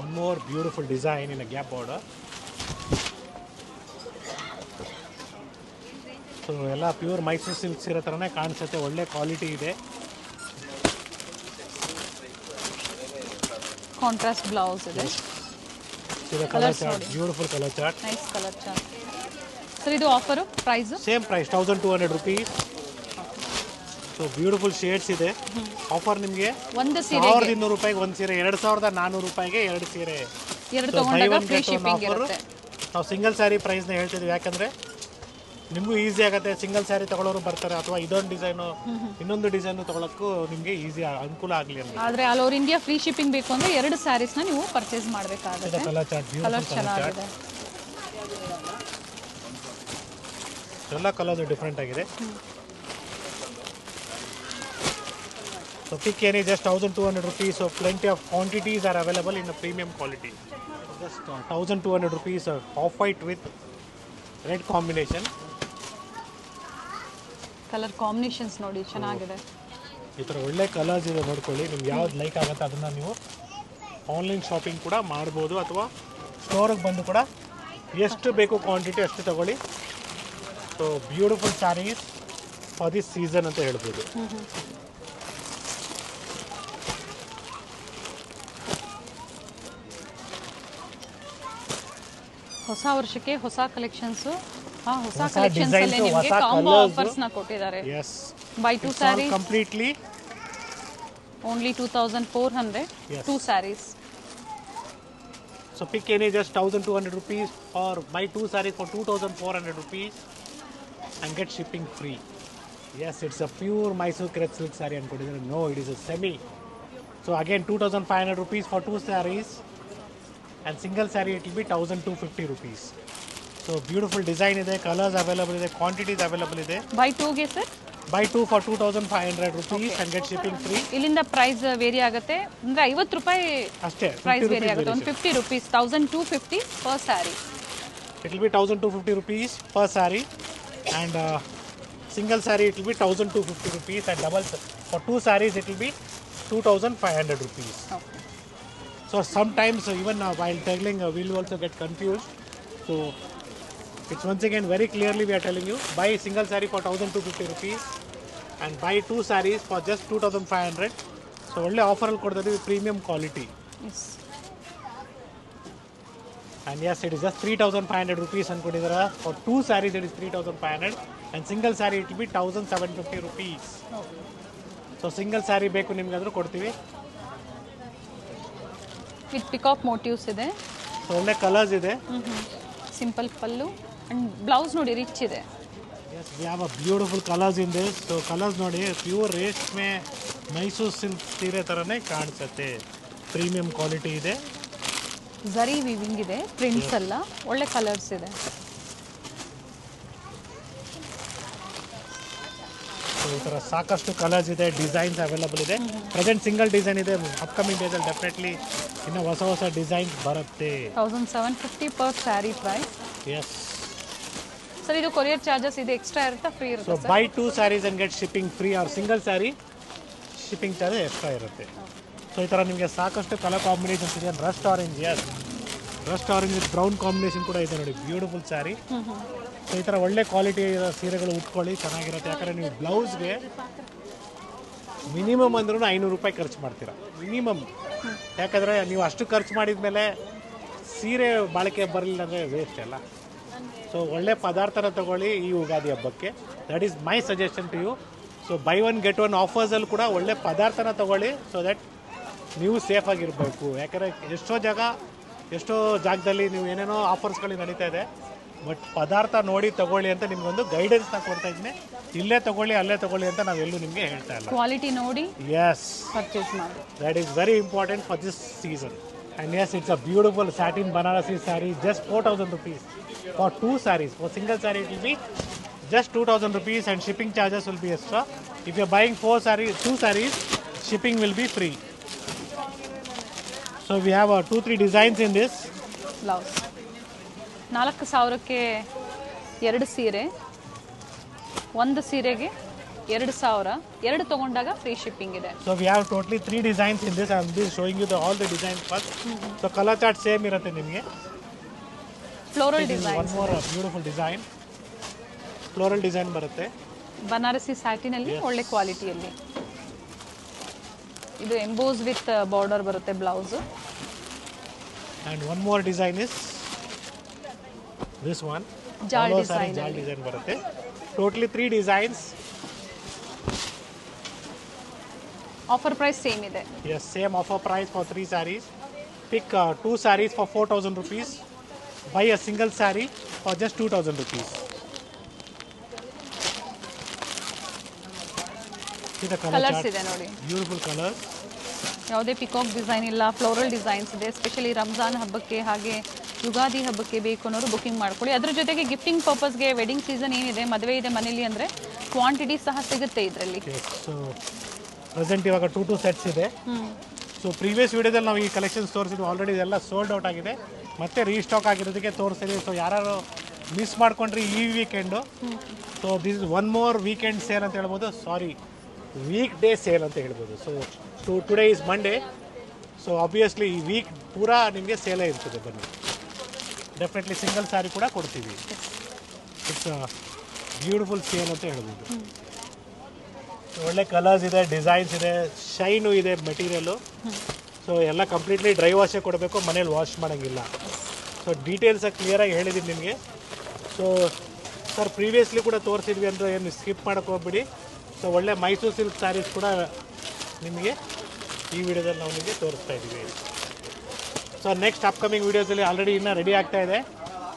one more beautiful design in a gap border. So ಎಲ್ಲ ಪ್ಯೂರ್ ಮೈಸೂರು ಸಿಲ್ಕ್ಸ್ ಇರೋ ಥರನೇ ಕಾಣಿಸುತ್ತೆ, ಒಳ್ಳೆ ಕ್ವಾಲಿಟಿ ಇದೆ. ಕಾಂಟ್ರಾಸ್ಟ್ ಬ್ಲೌಸ್ ಇದೆ. Colour chart, beautiful colour chart, nice colour chart. Sir ಇದು offer price same price 1,200 rupees. So beautiful shades ಇದೆ. ಆಫರ್ ನಿಮಗೆ ಒಂದು ಸೀರೆ 1,200 ರೂಪಾಯಿಗೆ ಒಂದು ಸೀರೆ, 2,400 ರೂಪಾಯಿಗೆ 2 ಸೀರೆ. ಎರಡು ತಗೊಂಡಾಗ ಫ್ರೀ ಶಿಪ್ಪಿಂಗ್ ಇರುತ್ತೆ. ನಾವು ಸಿಂಗಲ್ ಸ್ಯಾರಿ ಪ್ರೈಸ್ನ ಹೇಳ್ತಿದ್ವಿ, ಯಾಕಂದರೆ ನಿಮಗೂ ಈಸಿ ಆಗುತ್ತೆ. ಸಿಂಗಲ್ ಸ್ಯಾರಿ ತಗೊಳ್ಳೋರು ಬರ್ತಾರೆ, ಅಥವಾ ಇದೊಂದು ಡಿಸೈನು ಇನ್ನೊಂದು ಡಿಸೈನು ತಗೊಳ್ಳೋಕ್ಕೂ ನಿಮಗೆ ಈಸಿ ಅನುಕೂಲ ಆಗಲಿ ಅಂತ. ಆದರೆ all over India free shipping ಬೇಕು ಅಂದರೆ 2 ಸ್ಯಾರೀಸ್ನ ನೀವು ಪರ್ಚೇಸ್ ಮಾಡಬೇಕಾಗುತ್ತೆ. ಕಲರ್ ಚಾರ್ಟ್, ಕಲರ್ ಚೆನ್ನಾಗಿದೆ. ಎಲ್ಲ ಕಲರ್ಸ್ ಡಿಫ್ರೆಂಟ್ ಆಗಿದೆ. So pick any, just 1,200 rupees. So plenty of quantities are available in a premium quality. Just 1,200 rupees, off white with red combination. Colour combinations ನೋಡಿ ಚೆನ್ನಾಗಿದೆ. ಈ ಥರ ಒಳ್ಳೆ ಕಲರ್ಸ್ ಇದೆ, ನೋಡ್ಕೊಳ್ಳಿ. ನಿಮ್ಗೆ ಯಾವ್ದು ಲೈಕ್ ಆಗುತ್ತೆ ಅದನ್ನು ನೀವು ಆನ್ಲೈನ್ ಶಾಪಿಂಗ್ ಕೂಡ ಮಾಡ್ಬೋದು, ಅಥವಾ ಸ್ಟೋರಿಗೆ ಬಂದು ಕೂಡ ಎಷ್ಟು ಬೇಕು ಕ್ವಾಂಟಿಟಿ ಅಷ್ಟು ತಗೊಳ್ಳಿ. So beautiful sarees for this season ಅಂತ ಹೇಳ್ಬೋದು. ಹೊಸ ವರ್ಷಕ್ಕೆ ಹೊಸ ಕಲೆಕ್ಷನ್ಸ್. ಹೊಸ ಕಲೆಕ್ಷನ್ಸ್ ಅಲ್ಲಿ ನಿಮಗೆ ಕಾಂಬೋ ಆಫರ್ಸ್ ನ ಕೊಟ್ಟಿದ್ದಾರೆ. Yes. Buy 2 sarees completely only 2,400. Yes. 2 sarees. So pick any, just 1,200 rupees, or buy 2 sarees for 2,400 rupees and get shipping free. Yes, it's a pure Mysore crepe silk saree and no, it is a semi. So again 2,500 rupees for 2 sarees, and single saree it will be 1,250 rupees. So beautiful design ಇದೆ, colors available ಇದೆ, quantities available ಇದೆ. Buy 2 ಗೆ sir Buy 2 for 2,500 rupees and get shipping free. ಇಲ್ಲಿಂದ ಪ್ರೈಸ್ ವೇರಿ ಆಗುತ್ತೆ ಅಂದ್ರೆ 50 ರೂಪಾಯಿ ಅಷ್ಟೇ ಪ್ರೈಸ್ ವೇರಿ ಆಗುತ್ತೆ. 150 rupees, 1,250 per saree. It will be 1,250 rupees per saree, and single saree it will be 1,250 rupees, and double for 2 sarees it will be 2,500 rupees. Okay So sometimes even while telling we'll also get confused. So it's once again very clearly we are telling you buy single saree for 1,250 rupees and buy 2 sarees for just 2,500. So ಒಳ್ಳೆ ಆಫರಲ್ಲಿ ಕೊಡ್ತಾ ಇದೀವಿ premium quality. Yes And yes, it is just 3,500 rupees ಅನ್ಕೊಂಡಿದ್ದೀರಾ. For 2 sarees it is 3,500 and single saree it will be 1,750 rupees. So single saree ಬೇಕು ನಿಮ್ಗಾದ್ರೂ ಕೊಡ್ತೀವಿ. ವಿತ್ ಪಿಕಾಕ್ ಮೋಟಿವ್ಸ್ ಇದೆ. ಸೊ ಒಳ್ಳೆ ಕಲರ್ಸ್ ಇದೆ. ಸಿಂಪಲ್ ಪಲ್ಲು ಅಂಡ್ ಬ್ಲೌಸ್ ನೋಡಿ ರಿಚ್ ಇದೆ. Yes, we have a beautiful colors in this. So colors ನೋಡಿ ಪ್ಯೂರ್ ರೇಷ್ಮೆ ಮೈಸೂರು ಸಿಲ್ಕ್ ಸೀರೆ ಥರನೇ ಕಾಣಿಸುತ್ತೆ. ಪ್ರೀಮಿಯಂ ಕ್ವಾಲಿಟಿ ಇದೆ. ಝರಿ ವಿವಿಂಗ್ ಇದೆ, ಪ್ರಿಂಟ್ಸ್ ಎಲ್ಲ ಒಳ್ಳೆ ಕಲರ್ಸ್ ಇದೆ. ಸೊ ಈ ಥರ ಸಾಕಷ್ಟು ಕಲರ್ಸ್ ಇದೆ, ಡಿಸೈನ್ಸ್ ಅವೈಲಬಲ್ ಇದೆ. ಪ್ರೆಸೆಂಟ್ ಸಿಂಗಲ್ ಡಿಸೈನ್ ಇದೆ. ಅಪ್ಕಮಿಂಗ್ ಡೇಸಲ್ಲಿ ಡೆಫಿನೆಟ್ಲಿ ಇನ್ನು ಹೊಸ ಹೊಸ ಡಿಸೈನ್ಸ್ ಬರುತ್ತೆ. 1,750 per saree price. Yes. Sir ಇದು ಕೊರಿಯರ್ ಚಾರ್ಜಸ್ ಇದೆ ಎಕ್ಸ್ಟ್ರಾ ಇರುತ್ತಾ ಫ್ರೀ ಸೊ ಇರುತ್ತೆ? Buy 2 sarees and get shipping free or single saree shipping charge extra ಇರುತ್ತೆ. ಸೊ ಈ ಥರ ನಿಮಗೆ ಸಾಕಷ್ಟು ಕಲರ್ ಕಾಂಬಿನೇಷನ್ಸ್ ಇದೆ. Rust orange, yes rust orange with brown combination ಕೂಡ ಇದೆ ನೋಡಿ. ಬ್ಯೂಟಿಫುಲ್ ಸ್ಯಾರಿ. ಸೊ ಈ ಥರ ಒಳ್ಳೆ ಕ್ವಾಲಿಟಿ ಸೀರೆಗಳು ಉಟ್ಕೊಳ್ಳಿ, ಚೆನ್ನಾಗಿರುತ್ತೆ. ಯಾಕಂದರೆ ನೀವು ಬ್ಲೌಸ್ಗೆ ಮಿನಿಮಮ್ ಅಂದ್ರೂ 500 ರೂಪಾಯಿ ಖರ್ಚು ಮಾಡ್ತೀರಾ ಮಿನಿಮಮ್. ಯಾಕಂದರೆ ನೀವು ಅಷ್ಟು ಖರ್ಚು ಮಾಡಿದ ಮೇಲೆ ಸೀರೆ ಬಾಳಿಕೆ ಬರಲಿಲ್ಲ ಅಂದರೆ ವೇಸ್ಟ್ ಅಲ್ಲ. ಸೊ ಒಳ್ಳೆ ಪದಾರ್ಥನ ತೊಗೊಳ್ಳಿ ಈ ಯುಗಾದಿ ಹಬ್ಬಕ್ಕೆ. That is my suggestion to you. So buy one get one ಆಫರ್ಸಲ್ಲಿ ಕೂಡ ಒಳ್ಳೆ ಪದಾರ್ಥನ ತೊಗೊಳ್ಳಿ. ಸೊ ದಟ್ ನೀವು ಸೇಫಾಗಿರಬೇಕು. ಯಾಕಂದರೆ ಎಷ್ಟೋ ಜಾಗದಲ್ಲಿ ನೀವು ಏನೇನೋ ಆಫರ್ಸ್ಗಳು ನಡೀತಾ ಇದೆ. ಬಟ್ ಪದಾರ್ಥ ನೋಡಿ ತಗೊಳ್ಳಿ ಅಂತ ನಿಮ್ಗೊಂದು ಗೈಡೆನ್ಸ್ನ ಕೊಡ್ತಾ ಇದ್ದೀನಿ. ಇಲ್ಲೇ ತಗೊಳ್ಳಿ ಅಲ್ಲೇ ತಗೊಳ್ಳಿ ಅಂತ ನಾವೆಲ್ಲೂ ನಿಮಗೆ ಹೇಳ್ತಾ ಇಲ್ಲ. ಕ್ವಾಲಿಟಿ ನೋಡಿ ಎಸ್ ಪರ್ಚೇಸ್ ಮಾಡಿ. That is very important for this season. And yes it's a beautiful satin Banarasi saree. Just 4,000 rupees for 2 sarees. For single saree it will be just 2,000 rupees and shipping charges will be extra. If you are buying 2 sarees, shipping will be free. So we have 2-3 designs in this. Blouse 4,000ಕ್ಕೆ 2 ಸೀರೆ, 1 ಸೀರೆಗೆ 2,000, 2 ತಗೊಂಡಾಗ ಫ್ರೀ ಶಿಪ್ಪಿಂಗ್ ಇದೆ. So we have totally 3 designs in this. I am just showing you all the designs first. So color chart same ಇರುತ್ತೆ ನಿಮಗೆ. Floral One design, more beautiful design. Floral design ಬರುತ್ತೆ. ಬನಾರಸಿ ಸ್ಯಾಟಿನಲ್ಲಿ ಒಳ್ಳೆ ಕ್ವಾಲಿಟಿಯಲ್ಲಿ. ಇದು ಎಂಬೋಸ್ ವಿತ್ ಬಾರ್ಡರ್ ಬರುತ್ತೆ blouse. And one more design is this one. Jaal Follow design saree jaal design ಬರುತ್ತೆ. Totally 3 designs. Offer price same ಇದೆ. Yes, same offer price for 3 sarees. Pick 2 sarees for 4,000 rupees. Buy a single saree for just 2,000 rupees. See the color colours chart. ಇದೆ ನೋಡಿ. Beautiful colors. ಯಾವುದೇ ಪಿಕಾಕ್ ಡಿಸೈನ್ ಇಲ್ಲ, ಫ್ಲೋರಲ್ ಡಿಸೈನ್ಸ್ ಇದೆ. ಸ್ಪೆಷಲಿ ರಂಜಾನ್ ಹಬ್ಬಕ್ಕೆ ಹಾಗೆ ಯುಗಾದಿ ಹಬ್ಬಕ್ಕೆ ಬೇಕು ಅನ್ನೋರು ಬುಕಿಂಗ್ ಮಾಡ್ಕೊಳ್ಳಿ. ಅದ್ರ ಜೊತೆಗೆ ಗಿಫ್ಟಿಂಗ್ ಪರ್ಪಸ್ಗೆ ವೆಡ್ಡಿಂಗ್ ಸೀಸನ್ ಏನಿದೆ, ಮದುವೆ ಇದೆ ಮನೇಲಿ ಅಂದರೆ ಕ್ವಾಂಟಿಟಿ ಸಹ ಸಿಗುತ್ತೆ ಇದರಲ್ಲಿ. Yes, so ಪ್ರೆಸೆಂಟ್ ಇವಾಗ 2 ಸೆಟ್ಸ್ ಇದೆ. ಸೊ ಪ್ರೀವಿಯಸ್ ವಿಡಿಯೋದಲ್ಲಿ ನಾವು ಈ ಕಲೆಕ್ಷನ್ಸ್ ತೋರಿಸಿದ್ವಿ. ಆಲ್ರೆಡಿ ಇದೆಲ್ಲ ಸೋಲ್ಡ್ ಔಟ್ ಆಗಿದೆ. ಮತ್ತೆ ರೀಸ್ಟಾಕ್ ಆಗಿರೋದಕ್ಕೆ ತೋರಿಸಿದ್ವಿ. ಸೊ ಯಾರು ಮಿಸ್ ಮಾಡ್ಕೊಂಡ್ರಿ ಈ weekend, so this is one more weekend sale ಅಂತ ಹೇಳ್ಬೋದು. ಸಾರಿ, ವೀಕ್ ಡೇ ಸೇಲ್ ಅಂತ ಹೇಳ್ಬೋದು. So today is Monday. So obviously ಈ ವೀಕ್ ಪೂರಾ ನಿಮಗೆ ಸೇಲೇ ಇರ್ತದೆ. ಬನ್ನಿ, ಡೆಫಿನೆಟ್ಲಿ ಸಿಂಗಲ್ ಸ್ಯಾರಿ ಕೂಡ ಕೊಡ್ತೀವಿ. ಇಟ್ಸ್ ಬ್ಯೂಟಿಫುಲ್ ಸೇಲ್ ಅಂತ ಹೇಳ್ಬೋದು. ಒಳ್ಳೆ ಕಲರ್ಸ್ ಇದೆ, ಡಿಸೈನ್ಸ್ ಇದೆ, ಶೈನು ಇದೆ ಮೆಟೀರಿಯಲ್ಲು. ಸೊ ಎಲ್ಲ ಕಂಪ್ಲೀಟ್ಲಿ ಡ್ರೈ ವಾಶೇ ಕೊಡಬೇಕು, ಮನೇಲಿ ವಾಶ್ ಮಾಡೋಂಗಿಲ್ಲ. ಸೊ ಡೀಟೇಲ್ಸಾಗಿ ಕ್ಲಿಯರಾಗಿ ಹೇಳಿದ್ದೀನಿ ನಿಮಗೆ. ಸೊ ಸರ್ ಪ್ರೀವಿಯಸ್ಲಿ ಕೂಡ ತೋರಿಸಿದ್ವಿ ಅಂದರೆ ಏನು ಸ್ಕಿಪ್ ಮಾಡೋಕ್ಕೆ ಹೋಗ್ಬಿಡಿ. ಸೊ ಒಳ್ಳೆ ಮೈಸೂರು ಸಿಲ್ಕ್ ಸ್ಯಾರೀಸ್ ಕೂಡ ನಿಮಗೆ ಈ ವಿಡಿಯೋದಲ್ಲಿ ನಾವು ನಿಮಗೆ ತೋರಿಸ್ತಾ ಇದ್ದೀವಿ. ಸೊ ನೆಕ್ಸ್ಟ್ ಅಪ್ಕಮಿಂಗ್ ವೀಡಿಯೋಸಲ್ಲಿ ಆಲ್ರೆಡಿ ಇನ್ನೂ ರೆಡಿ ಆಗ್ತಾ ಇದೆ.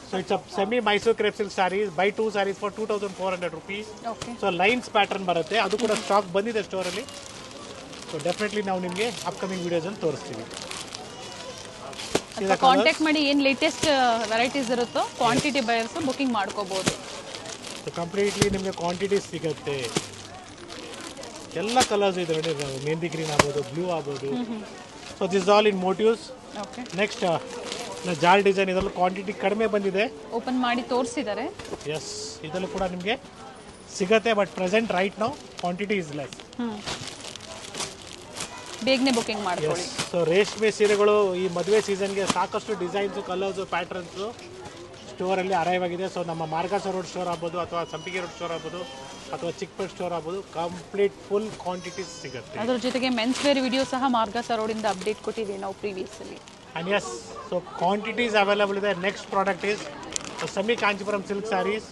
So it's a semi Mysuru crepe silk sarees. Buy 2 sarees for 2,400 rupees. Okay, so lines pattern ಬರುತ್ತೆ, ಅದು ಕೂಡ ಸ್ಟಾಕ್ ಬಂದಿದೆ ಸ್ಟೋರಲ್ಲಿ. ಸೊ ಡೆಫಿನೆಟ್ಲಿ ನಾವು ನಿಮಗೆ ಅಪ್ಕಮಿಂಗ್ ವೀಡಿಯೋಸಲ್ಲಿ ತೋರಿಸ್ತೀವಿ. ಕಾಂಟ್ಯಾಕ್ಟ್ ಮಾಡಿ ಏನು ಲೇಟೆಸ್ಟ್ ವೆರೈಟೀಸ್ ಇರುತ್ತೋ ಕ್ವಾಂಟಿಟಿ ಬಯರ್ಸ್ ಬುಕಿಂಗ್ ಮಾಡ್ಕೋಬೋದು. ಸೊ ಕಂಪ್ಲೀಟ್ಲಿ ನಿಮಗೆ ಕ್ವಾಂಟಿಟಿ ಸಿಗುತ್ತೆ. ಎಲ್ಲ ಕಲರ್ಸ್ ಇದೆ ನೋಡಿ, ಮೆಹಂದಿ ಗ್ರೀನ್ ಆಗ್ಬೋದು, ಬ್ಲೂ ಆಗ್ಬೋದು. So this all in motives. Okay, next ಜಾಲ್ ಡಿಸೈನ್, ಇದರಲ್ಲೂ ಕ್ವಾಂಟಿಟಿ ಕಡಿಮೆ ಬಂದಿದೆ. ಓಪನ್ ಮಾಡಿ ತೋರಿಸಿದ್ದಾರೆ. ಎಸ್, ಇದರಲ್ಲೂ ಕೂಡ ನಿಮಗೆ ಸಿಗತ್ತೆ. ಬಟ್ ಪ್ರೆಸೆಂಟ್ ರೈಟ್ ನಾವು ಕ್ವಾಂಟಿಟಿ ಇಸ್ ಲೆಸ್. ಬೇಗನೆ ಬುಕಿಂಗ್ ಮಾಡ್ಕೊಳ್ಳಿ. ಸೊ ರೇಷ್ಮೆ ಸೀರೆಗಳು ಈ ಮದುವೆ ಸೀಸನ್ಗೆ ಸಾಕಷ್ಟು ಡಿಸೈನ್ಸು, ಕಲರ್ಸು, ಪ್ಯಾಟರ್ನ್ಸು ಸ್ಟೋರಲ್ಲಿ ಅರೈವ್ ಆಗಿದೆ. ಸೊ ನಮ್ಮ ಮಾರ್ಗಾಸ ರೋಡ್ ಸ್ಟೋರ್ ಆಗ್ಬೋದು, ಅಥವಾ ಸಂಪಿಗೆ ರೋಡ್ ಸ್ಟೋರ್ ಆಗ್ಬೋದು, ಅಥವಾ ಚಿಕ್ಕಪೇಟೆ ಸ್ಟೋರ್ ಆಗ್ಬೋದು, ಕಂಪ್ಲೀಟ್ ಫುಲ್ ಕ್ವಾಂಟಿಟೀಸ್ ಸಿಗುತ್ತೆ. ಅದ್ರ ಜೊತೆಗೆ ಮೆನ್ಸ್ ವೇರ್ ವಿಡಿಯೋ ಸಹ ಮಾರ್ಗಾಸ ರೋಡಿಂದ ಅಪ್ಡೇಟ್ ಕೊಟ್ಟಿದ್ದೀವಿ ನಾವು previously. And yes, so quantities available ಇದೆ. Next product is semi Kanchipuram silk saris.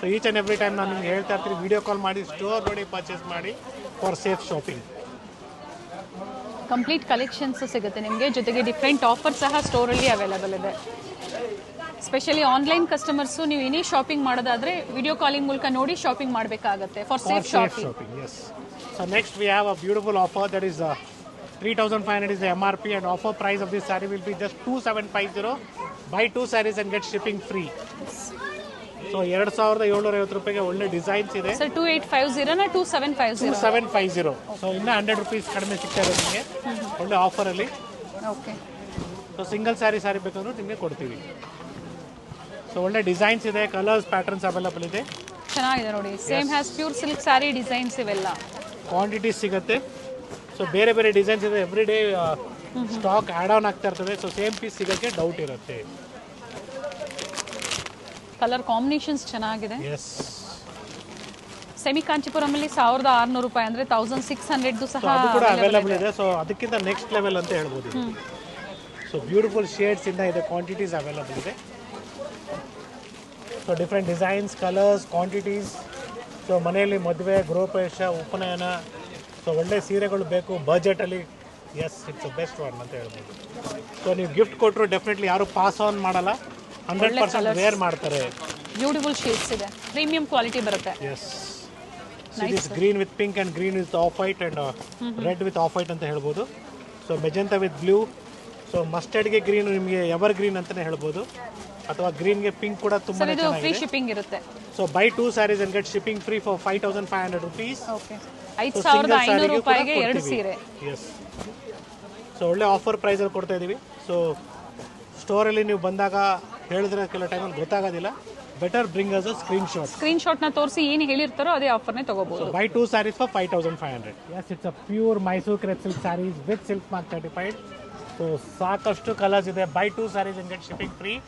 So each and every time ನಾನು ನಿಮ್ಗೆ ಹೇಳ್ತಾ ಇರ್ತೀನಿ, ವಿಡಿಯೋ ಕಾಲ್ ಮಾಡಿ, ಸ್ಟೋರ್ ನೋಡಿ ಪರ್ಚೇಸ್ ಮಾಡಿ for safe shopping. Complete collections ಸಿಗುತ್ತೆ ನಿಮಗೆ, ಜೊತೆಗೆ ಡಿಫ್ರೆಂಟ್ ಆಫರ್ ಸಹ ಸ್ಟೋರಲ್ಲಿ ಅವೈಲಬಲ್ ಇದೆ. ಸ್ಪೆಷಲಿ ಆನ್ಲೈನ್ ಕಸ್ಟಮರ್ಸು ನೀವು ಏನೇ ಶಾಪಿಂಗ್ ಮಾಡೋದಾದ್ರೆ ವಿಡಿಯೋ ಕಾಲಿಂಗ್ ಮೂಲಕ ನೋಡಿ ಶಾಪಿಂಗ್ ಮಾಡಬೇಕಾಗುತ್ತೆ for safe shopping. Yes. So next we have a beautiful offer that is 3,500 is the MRP, and offer price of this saree will be just 2,750. Buy 2 sarees and get shipping free. So 2,750 ರೂಪಾಯಿಗೆ ಒಳ್ಳೆ ಡಿಸೈನ್ಸ್ ಇದೆ. ಸರ್ 2850 ನಾ 2750? 2750. ಸೊ ಇನ್ನ 100 ರೂಪೀಸ್ ಕಡಿಮೆ ಸಿಗ್ತಾ ಇದೆ ನಿಮಗೆ ಒಳ್ಳೆ ಆಫರಲ್ಲಿ. ಓಕೆ. ಸೊ ಸಿಂಗಲ್ ಸಾರಿ ಬೇಕಂದ್ರೂ ನಿಮಗೆ ಕೊಡ್ತೀವಿ. ಸೊ ಒಳ್ಳೆ ಡಿಸೈನ್ಸ್ ಇದೆ, ಕಲರ್ಸ್, ಪ್ಯಾಟರ್ನ್ಸ್ ಅವೈಲಬಲ್ ಇದೆ. ಚೆನ್ನಾಗಿದೆ ನೋಡಿ. Same has pure silk sari designs ಇವೆಲ್ಲ. ಕ್ವಾಂಟಿಟೀಸ್ ಸಿಗುತ್ತೆ. ಸೊ ಬೇರೆ ಬೇರೆ ಡಿಸೈನ್ಸ್ ಇದೆ. Every day stock add on ಆಗ್ತಾ ಇರ್ತದೆ. ಸೊ ಸೇಮ್ ಪೀಸ್ ಸಿಗೋಕ್ಕೆ ಡೌಟ್ ಇರುತ್ತೆ. ಕಲರ್ ಕಾಂಬಿನೇಷನ್ಸ್ ಚೆನ್ನಾಗಿದೆ. ಎಸ್. ಸೆಮಿ ಕಾಂಚೀಪುರಮಲ್ಲಿ 1,600 ರೂಪಾಯಿ ಅಂದರೆ 1,600 ಸಹ ಅದು ಕೂಡ ಅವೈಲಬಲ್ ಇದೆ. ಸೊ ಅದಕ್ಕಿಂತ ನೆಕ್ಸ್ಟ್ ಲೆವೆಲ್ ಅಂತ ಹೇಳ್ಬೋದು. ಸೊ ಬ್ಯೂಟಿಫುಲ್ ಶೇಡ್ಸ್ ಇಂದ ಇದೆ, ಕ್ವಾಂಟಿಟೀಸ್ ಅವೈಲಬಲ್ ಇದೆ. So different designs, colours, quantities. So ಮನೆಯಲ್ಲಿ ಮದುವೆ, ಗೃಹಪ್ರವೇಶ, ಉಪನಯನ, ಸೊ ಒಳ್ಳೆ ಸೀರೆಗಳು ಬೇಕು ಬಜೆಟಲ್ಲಿ. ಎಸ್, ಇಟ್ಸ್ ಬೆಸ್ಟ್ ಒನ್ ಅಂತ ಹೇಳ್ಬೋದು. ಸೊ ನೀವು ಗಿಫ್ಟ್ ಕೊಟ್ಟರು ಡೆಫಿನೆಟ್ಲಿ ಯಾರು ಪಾಸ್ ಆನ್ ಮಾಡಲ್ಲ, 100% ವೇರ್ ಮಾಡ್ತಾರೆ. ಬ್ಯೂಟಿಫುಲ್ ಶೇಡ್ಸ್ ಇದೆ, ಪ್ರೀಮಿಯಂ ಕ್ವಾಲಿಟಿ ಬರುತ್ತೆ. Yes. This green with pink and green with off white and red with off white ಅಂತ ಹೇಳ್ಬೋದು. So magenta with blue. So ಮಸ್ಟರ್ಡ್ಗೆ ಗ್ರೀನ್ ನಿಮಗೆ ಎವರ್ ಗ್ರೀನ್ ಅಂತಲೇ ಹೇಳ್ಬೋದು, ಅಥವಾ ಗ್ರೀನ್ಗೆ ಪಿಂಕ್ ಕೂಡ ತುಂಬ ಚೆನ್ನಾಗಿದೆ. ಫ್ರೀ ಶಿಪ್ಪಿಂಗ್ ಇರುತ್ತೆ. So buy 2 sarees and get shipping free for 5,500 rupees. Okay. 5,500 ರೂಪಾಯಿಗೆ 2 ಸೀರೆ. ಎಸ್. ಸೊ ಒಳ್ಳೆ ಆಫರ್ ಪ್ರೈಸಲ್ಲಿ ಕೊಡ್ತಾ ಇದ್ದೀವಿ. ಸೊ ಸ್ಟೋರಲ್ಲಿ ನೀವು ಬಂದಾಗ ಹೇಳಿದ್ರೆ ಕೆಲವು ಟೈಮಲ್ಲಿ ಗೊತ್ತಾಗೋದಿಲ್ಲ. ಬೆಟರ್ ಬ್ರಿಂಗ್ ಅಸ್ ಅ ಸ್ಕ್ರೀನ್ಶಾಟ್ನ ತೋರಿಸಿ ಏನು ಹೇಳಿರ್ತಾರೋ ಅದೇ ಆಫರ್ನೇ ತಗೋಬಹುದು. Buy 2 sarees for 5,500. Yes, it's a pure Mysuru crepe silk saris with silk mark certified. So ಸಾಕಷ್ಟು ಕಲರ್ಸ್ ಇದೆ. Buy 2 sarees and get shipping free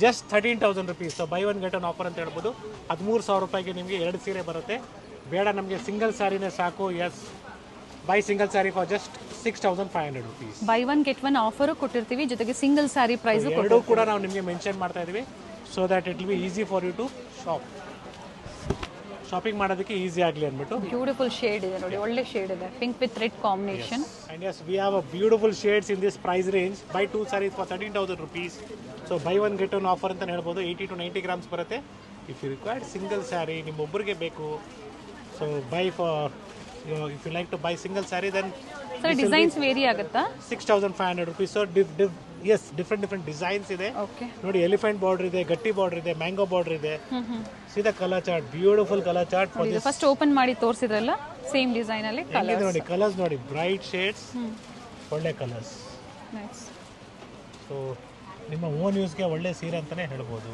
just 13,000 rupees. So buy 1 get 1 offer ಅಂತ ಹೇಳ್ಬೋದು. 13,000 ರೂಪಾಯಿಗೆ ನಿಮಗೆ 2 ಸೀರೆ ಬರುತ್ತೆ. ಬೇಡ ನಮಗೆ ಸಿಂಗಲ್ ಸ್ಯಾರಿನೇ ಸಾಕು. Yes, buy single saree for just 6,500 rupees. Buy 1 get 1 offer ಕೊಟ್ಟಿರ್ತೀವಿ, ಜೊತೆಗೆ ಸಿಂಗಲ್ ಸ್ಯಾರಿ ಪ್ರೈಸ್ ಎರಡೂ ಕೂಡ ನಾವು ನಿಮಗೆ ಮೆನ್ಷನ್ ಮಾಡ್ತಾ ಇದೀವಿ. So that it will be easy for you to shopping ಮಾಡೋದಕ್ಕೆ ಈಸಿ ಆಗಲಿ ಅಂದ್ಬಿಟ್ಟು. ಬ್ಯೂಟಿಫುಲ್ ಶೇಡ್ ಇದೆ ನೋಡಿ, ಒಳ್ಳೆ ಶೇಡ್ ಇದೆ, pink with red combination. And yes, we have a beautiful shades in this price range. Buy 2 sarees for 13,000 rupees. So buy 1 get 1 offer ಅಂತ ಹೇಳ್ಬೋದು. 80 to 90 grams ಬರುತ್ತೆ. If you required single saree ನಿಮ್ಮೊಬ್ಬರಿಗೆ ಬೇಕು, so buy for if you like to buy single saree then sir designs vary ಆಗುತ್ತಾ? 6,500 rupees. So yes, different designs ಇದೆ. ಓಕೆ ನೋಡಿ, ಎಲಿಫೆಂಟ್ ಬಾರ್ಡರ್ ಇದೆ, ಗಟ್ಟಿ ಬಾರ್ಡರ್ ಇದೆ, ಮ್ಯಾಂಗೋ ಬಾರ್ಡರ್ ಇದೆ. ಸೀದಾ colour chart, beautiful colour chart. First open ಮಾಡಿ ತೋರಿಸಿದ್ರಲ್ಲ ಸೇಮ್ ಡಿಸೈನ್ ಅಲ್ಲಿ ಕಲರ್ಸ್ ನೋಡಿ. ಕಲರ್ಸ್ ನೋಡಿ, ಬ್ರೈಟ್ ಶೇಡ್ಸ್, ಒಳ್ಳೆ ಕಲರ್ಸ್. ನೈಸ್. ಸೊ ನಿಮ್ಮ ಓನ್ ಯೂಸ್ಗೆ ಒಳ್ಳೆ ಸೀರೆ ಅಂತಾನೆ ಹೇಳ್ಬೋದು.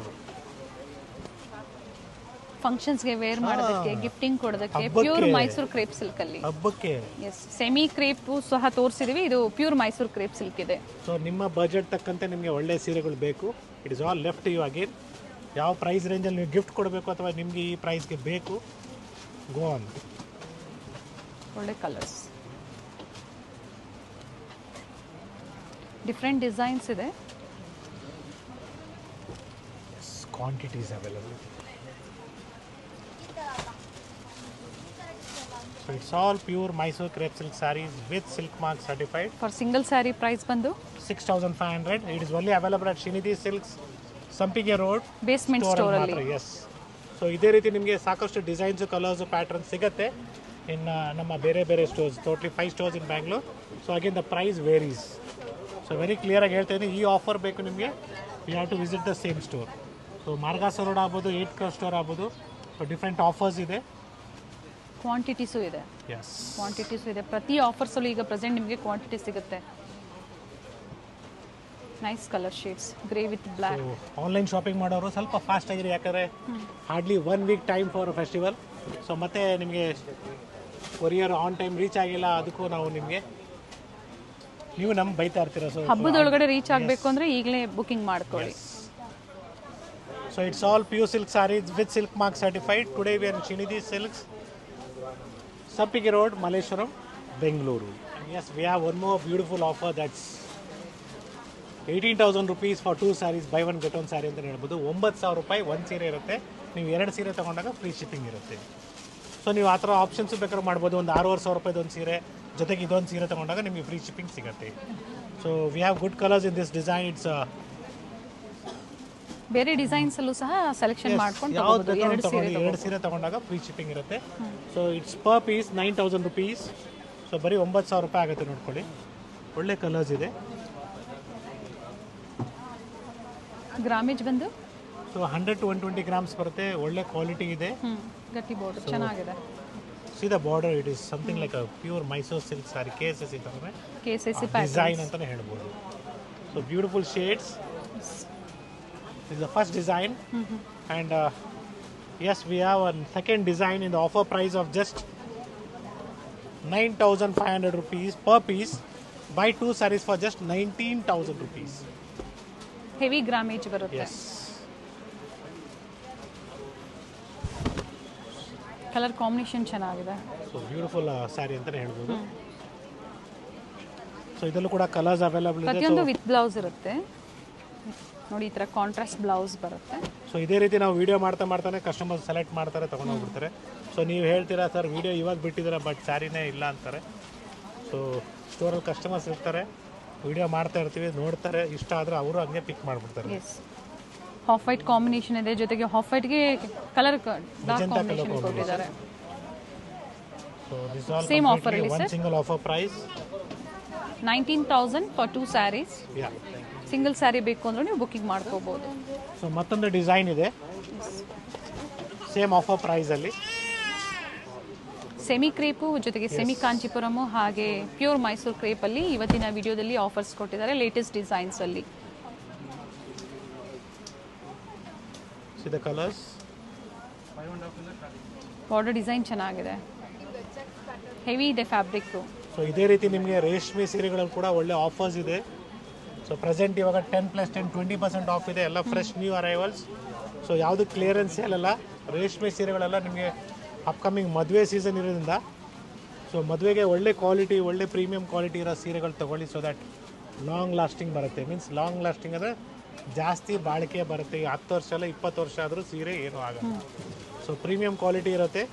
ಫಂಕ್ಷನ್ಸ್ಗೆ ವೇರ್ ಮಾಡೋದಕ್ಕೆ, ಗಿಫ್ಟಿಂಗ್ ಕೊಡೋದಕ್ಕೆ, ಪ್ಯೂರ್ ಮೈಸೂರು ಕ್ರೇಪ್ ಸಿಲ್ಕ್ ಅಲ್ಲಿ ಹಬ್ಬಕ್ಕೆ. ಎಸ್, ಸೆಮಿ ಕ್ರೇಪ್ ಸಹ ತೋರಿಸಿದೀವಿ. ಇದು ಪ್ಯೂರ್ ಮೈಸೂರು ಕ್ರೇಪ್ ಸಿಲ್ಕ್ ಇದೆ. ಸೊ ನಿಮ್ಮ ಬಜೆಟ್ ತಕ್ಕಂತೆ ನಿಮಗೆ ಒಳ್ಳೆ ಸೀರೆಗಳು ಬೇಕು. It is all left you again. ಯಾವ ಪ್ರೈಸ್ ರೇಂಜಲ್ಲಿ ನೀವು ಗಿಫ್ಟ್ ಕೊಡಬೇಕು ಅಥವಾ ನಿಮಗೆ ಈ ಪ್ರೈಸ್ಗೆ ಬೇಕು, ಗೋ ಆನ್. ಒಳ್ಳೆ ಕಲರ್ಸ್, ಡಿಫ್ರೆಂಟ್ ಡಿಸೈನ್ಸ್ ಇದೆ. Quantities available. So it's all pure Mysore crepe silk sarees with silk mark certified. For single saree price ಬಂದು 6,500. It is only available at Shinidhi Silks, Sampige Road, basement store ಅಲ್ಲಿ. ಎಸ್. ಸೊ ಇದೇ ರೀತಿ ನಿಮಗೆ ಸಾಕಷ್ಟು ಡಿಸೈನ್ಸ್, ಕಲರ್ಸ್, ಪ್ಯಾಟರ್ನ್ಸ್ ಸಿಗುತ್ತೆ ಇನ್ನು ನಮ್ಮ ಬೇರೆ ಬೇರೆ stores. Totally 5 stores in Bangalore. So again the price varies. So very ಕ್ಲಿಯರಾಗಿ ಹೇಳ್ತಾ ಇದ್ದೀನಿ, ಈ ಆಫರ್ ಬೇಕು ನಿಮಗೆ, you have to visit the same store. So Margosa road ಆಗ್ಬೋದು, 8 Crore ಸ್ಟೋರ್ ಆಗ್ಬೋದು. ಸೊ ಡಿಫ್ರೆಂಟ್ ಆಫರ್ಸ್ ಇದೆ, ಕ್ವಾಂಟಿಟೀಸು ಇದೆ. ಎಸ್, ಕ್ವಾಂಟಿಟೀಸು ಇದೆ. ಪ್ರತಿ ಆಫರ್ಸಲ್ಲೂ ಈಗ ಪ್ರೆಸೆಂಟ್ ನಿಮಗೆ ಕ್ವಾಂಟಿಟಿ ಸಿಗುತ್ತೆ. Nice colour shades, grey with black. Online shopping ಮಾಡೋರು ಸ್ವಲ್ಪ ಫಾಸ್ಟ್ ಆಗಿರಿ, ಯಾಕಂದರೆ hardly 1 week time for festival. So ಮತ್ತೆ ನಿಮಗೆ ಕೊರಿಯರ್ ಆನ್ ಟೈಮ್ ರೀಚ್ ಆಗಿಲ್ಲ, ಅದಕ್ಕೂ ನಾವು ನಿಮಗೆ ನೀವು ನಮ್ಗೆ ಬೈತಾ ಇರ್ತೀರಾ. ಸೊ ಹಬ್ಬದೊಳಗಡೆ ರೀಚ್ ಆಗಬೇಕು ಅಂದರೆ ಈಗಲೇ ಬುಕಿಂಗ್ ಮಾಡ್ಕೊಳ್ಳಿ. So it's all pure silk sarees with silk mark certified. Today we are in Srinidhi Silks, Sappigi Road, Malleshwaram, Bengaluru. And yes, we have one more beautiful offer that's 18,000 rupees for 2 sarees, buy one get one saree ಅಂತ ಹೇಳ್ಬೋದು. 9,000 ರೂಪಾಯಿ ಒಂದು ಸೀರೆ ಇರುತ್ತೆ. ನೀವು 2 ಸೀರೆ ತೊಗೊಂಡಾಗ ಫ್ರೀ ಶಿಪ್ಪಿಂಗ್ ಇರುತ್ತೆ. ಸೊ ನೀವು ಆ ಥರ ಆಪ್ಷನ್ಸ್ ಬೇಕಾದ್ರೆ ಮಾಡ್ಬೋದು. ಒಂದು 6,500 ರೂಪಾಯಿದು ಒಂದು ಸೀರೆ ಜೊತೆಗೆ ಇದೊಂದು ಸೀರೆ ತೊಗೊಂಡಾಗ ನಿಮಗೆ ಫ್ರೀ ಶಿಪ್ಪಿಂಗ್ ಸಿಗುತ್ತೆ. So we have good colours in this design. It's ಬೇರೆ ಡಿಸೈನ್ಸ್ ಅಲ್ಲೂ ಸಹ ಸೆಲೆಕ್ಷನ್ ಮಾಡ್ಕೊಂಡು ಎರಡು ಸೀರೆ ತಗೊಂಡಾಗ ಫ್ರೀ ಶಿಪ್ಪಿಂಗ್ ಇರುತ್ತೆ. So it's per piece 9,000 rupees. So ಬರೀ 9,000 ರೂಪಾಯಿ ಆಗುತ್ತೆ. ನೋಡ್ಕೊಳ್ಳಿ, ಒಳ್ಳೆ ಕಲರ್ಸ್ ಇದೆ. ಗ್ರಾಮೇಜ್ ಬಂದು ಸೊ 100 to 120 grams ಬರುತ್ತೆ. ಒಳ್ಳೆ ಕ್ವಾಲಿಟಿ ಇದೆ. ಗಟ್ಟಿ ಬಾರ್ಡರ್ ಚೆನ್ನಾಗಿದೆ. C the border, it is something like a pure Mysuru silk sorry KSS ಇದ್ದಾರೆ. KSS ಡಿಸೈನ್ ಅಂತಾನೆ ಹೇಳ್ಬೋದು. So beautiful shades. This is the first design. And yes, we have a second design in the offer price of just 9,500 rupees per piece. Buy 2 sarees for just 19,000 rupees. Heavy grammage ಬರುತ್ತೆ. Yes. ಕಲರ್ ಕಾಂಬಿನೇಷನ್ ಚೆನ್ನಾಗಿದೆ. So beautiful saree ಅಂತಾನೆ ಹೇಳ್ಬೋದು. ಸೊ ಇದರಲ್ಲೂ ಕೂಡ ಕಲರ್ಸ್ ಅವೈಲೇಬಲ್ ಇದೆ. ಪ್ರತಿಯೊಂದು ವಿತ್ ಬ್ಲೌಸ್ ಇರುತ್ತೆ ನೋಡಿ. ಈ ಥರ ಕಾಂಟ್ರಾಸ್ಟ್ ಬ್ಲೌಸ್ ಬರುತ್ತೆ. ಸೊ ಇದೇ ರೀತಿ ನಾವು ವಿಡಿಯೋ ಮಾಡ್ತಾನೆ ಕಸ್ಟಮರ್ ಸೆಲೆಕ್ಟ್ ಮಾಡ್ತಾರೆ, ತೊಗೊಂಡು ಹೋಗ್ಬಿಡ್ತಾರೆ. ಸೊ ನೀವು ಹೇಳ್ತೀರಾ ಸರ್ ವಿಡಿಯೋ ಇವಾಗ ಬಿಟ್ಟಿದ್ದೀರಾ ಬಟ್ ಸ್ಯಾರಿನೇ ಇಲ್ಲ ಅಂತಾರೆ. ಸೊ ಸ್ಟೋರಲ್ಲಿ ಕಸ್ಟಮರ್ಸ್ ಇರ್ತಾರೆ, ವಿಡಿಯೋ ಮಾಡ್ತಾ ಇರ್ತೀವಿ, ನೋಡ್ತಾರೆ, ಇಷ್ಟ ಆದರೆ ಅವರು ಹಂಗೆ ಪಿಕ್ ಮಾಡಿಬಿಡ್ತಾರೆ. ಎಸ್, ಹಾಫ್ ವೈಟ್ ಕಾಂಬಿನೇಷನ್ ಇದೆ, ಜೊತೆಗೆ ಹಾಫ್ ವೈಟ್ಗೆ ಕಲರ್ ಡಾರ್ಕ್ ಕಾಂಬಿನೇಷನ್ ಕೊಟ್ಟಿದ್ದಾರೆ. So this all same offer ಅಲ್ಲಿ one single offer price 19,000 for 2 sarees. Yeah, single saree ಬೇಕು ಅಂದ್ರೆ ನೀವು ಬುಕಿಂಗ್ ಮಾಡ್ಕೋಬಹುದು. ಸೊ ಮತ್ತೊಂದು ಡಿಸೈನ್ ಇದೆ ಸೇಮ್ ಆಫರ್ ಪ್ರೈಸ್ ಅಲ್ಲಿ. ಸೆಮಿ ಕ್ರೇಪು ಜೊತೆಗೆ ಸೆಮಿ ಕಾಂಚಿಪುರಮು ಹಾಗೆ ಪ್ಯೂರ್ ಮೈಸೂರು ಕ್ರೇಪ್ ಅಲ್ಲಿ ಇವತ್ತಿನ ವಿಡಿಯೋದಲ್ಲಿ ಆಫರ್ಸ್ ಕೊಟ್ಟಿದ್ದಾರೆ ಲೇಟೆಸ್ಟ್ ಡಿಸೈನ್ಸ್ ಅಲ್ಲಿ. See the colors. Border design ಚೆನ್ನಾಗಿದೆ, ಹೆವಿ ಇದೆ ಫ್ಯಾಬ್ರಿಕ್. ಸೊ ಇದೇ ರೀತಿ ನಿಮಗೆ ರೇಷ್ಮೆ ಸೀರೆಗಳಲ್ಲಿ ಕೂಡ ಒಳ್ಳೆ ಆಫರ್ಸ್ ಇದೆ. ಸೊ ಪ್ರೆಸೆಂಟ್ ಇವಾಗ 10+10 20% ಆಫ್ ಇದೆ. ಎಲ್ಲ ಫ್ರೆಶ್ ನ್ಯೂ ಅರೈವಲ್ಸ್. ಸೊ ಯಾವುದು ಕ್ಲಿಯರೆನ್ಸ್ ಸೇಲಲ್ಲ. ರೇಷ್ಮೆ ಸೀರೆಗಳೆಲ್ಲ ನಿಮಗೆ ಅಪ್ಕಮಿಂಗ್ ಮದುವೆ ಸೀಸನ್ ಇರೋದ್ರಿಂದ ಸೊ ಮದುವೆಗೆ ಒಳ್ಳೆ ಕ್ವಾಲಿಟಿ, ಒಳ್ಳೆ ಪ್ರೀಮಿಯಂ ಕ್ವಾಲಿಟಿ ಇರೋ ಸೀರೆಗಳು ತೊಗೊಳ್ಳಿ. ಸೊ ದ್ಯಾಟ್ ಲಾಂಗ್ ಲಾಸ್ಟಿಂಗ್ ಬರುತ್ತೆ. ಮೀನ್ಸ್ ಲಾಂಗ್ ಲಾಸ್ಟಿಂಗ್ ಅಂದರೆ ಜಾಸ್ತಿ ಬಾಳಿಕೆ ಬರುತ್ತೆ. 10 ವರ್ಷ ಅಲ್ಲ 20 ವರ್ಷ ಆದರೂ ಸೀರೆ ಏನೂ ಆಗಲ್ಲ. ಸೊ ಪ್ರೀಮಿಯಂ ಕ್ವಾಲಿಟಿ ಇರುತ್ತೆ.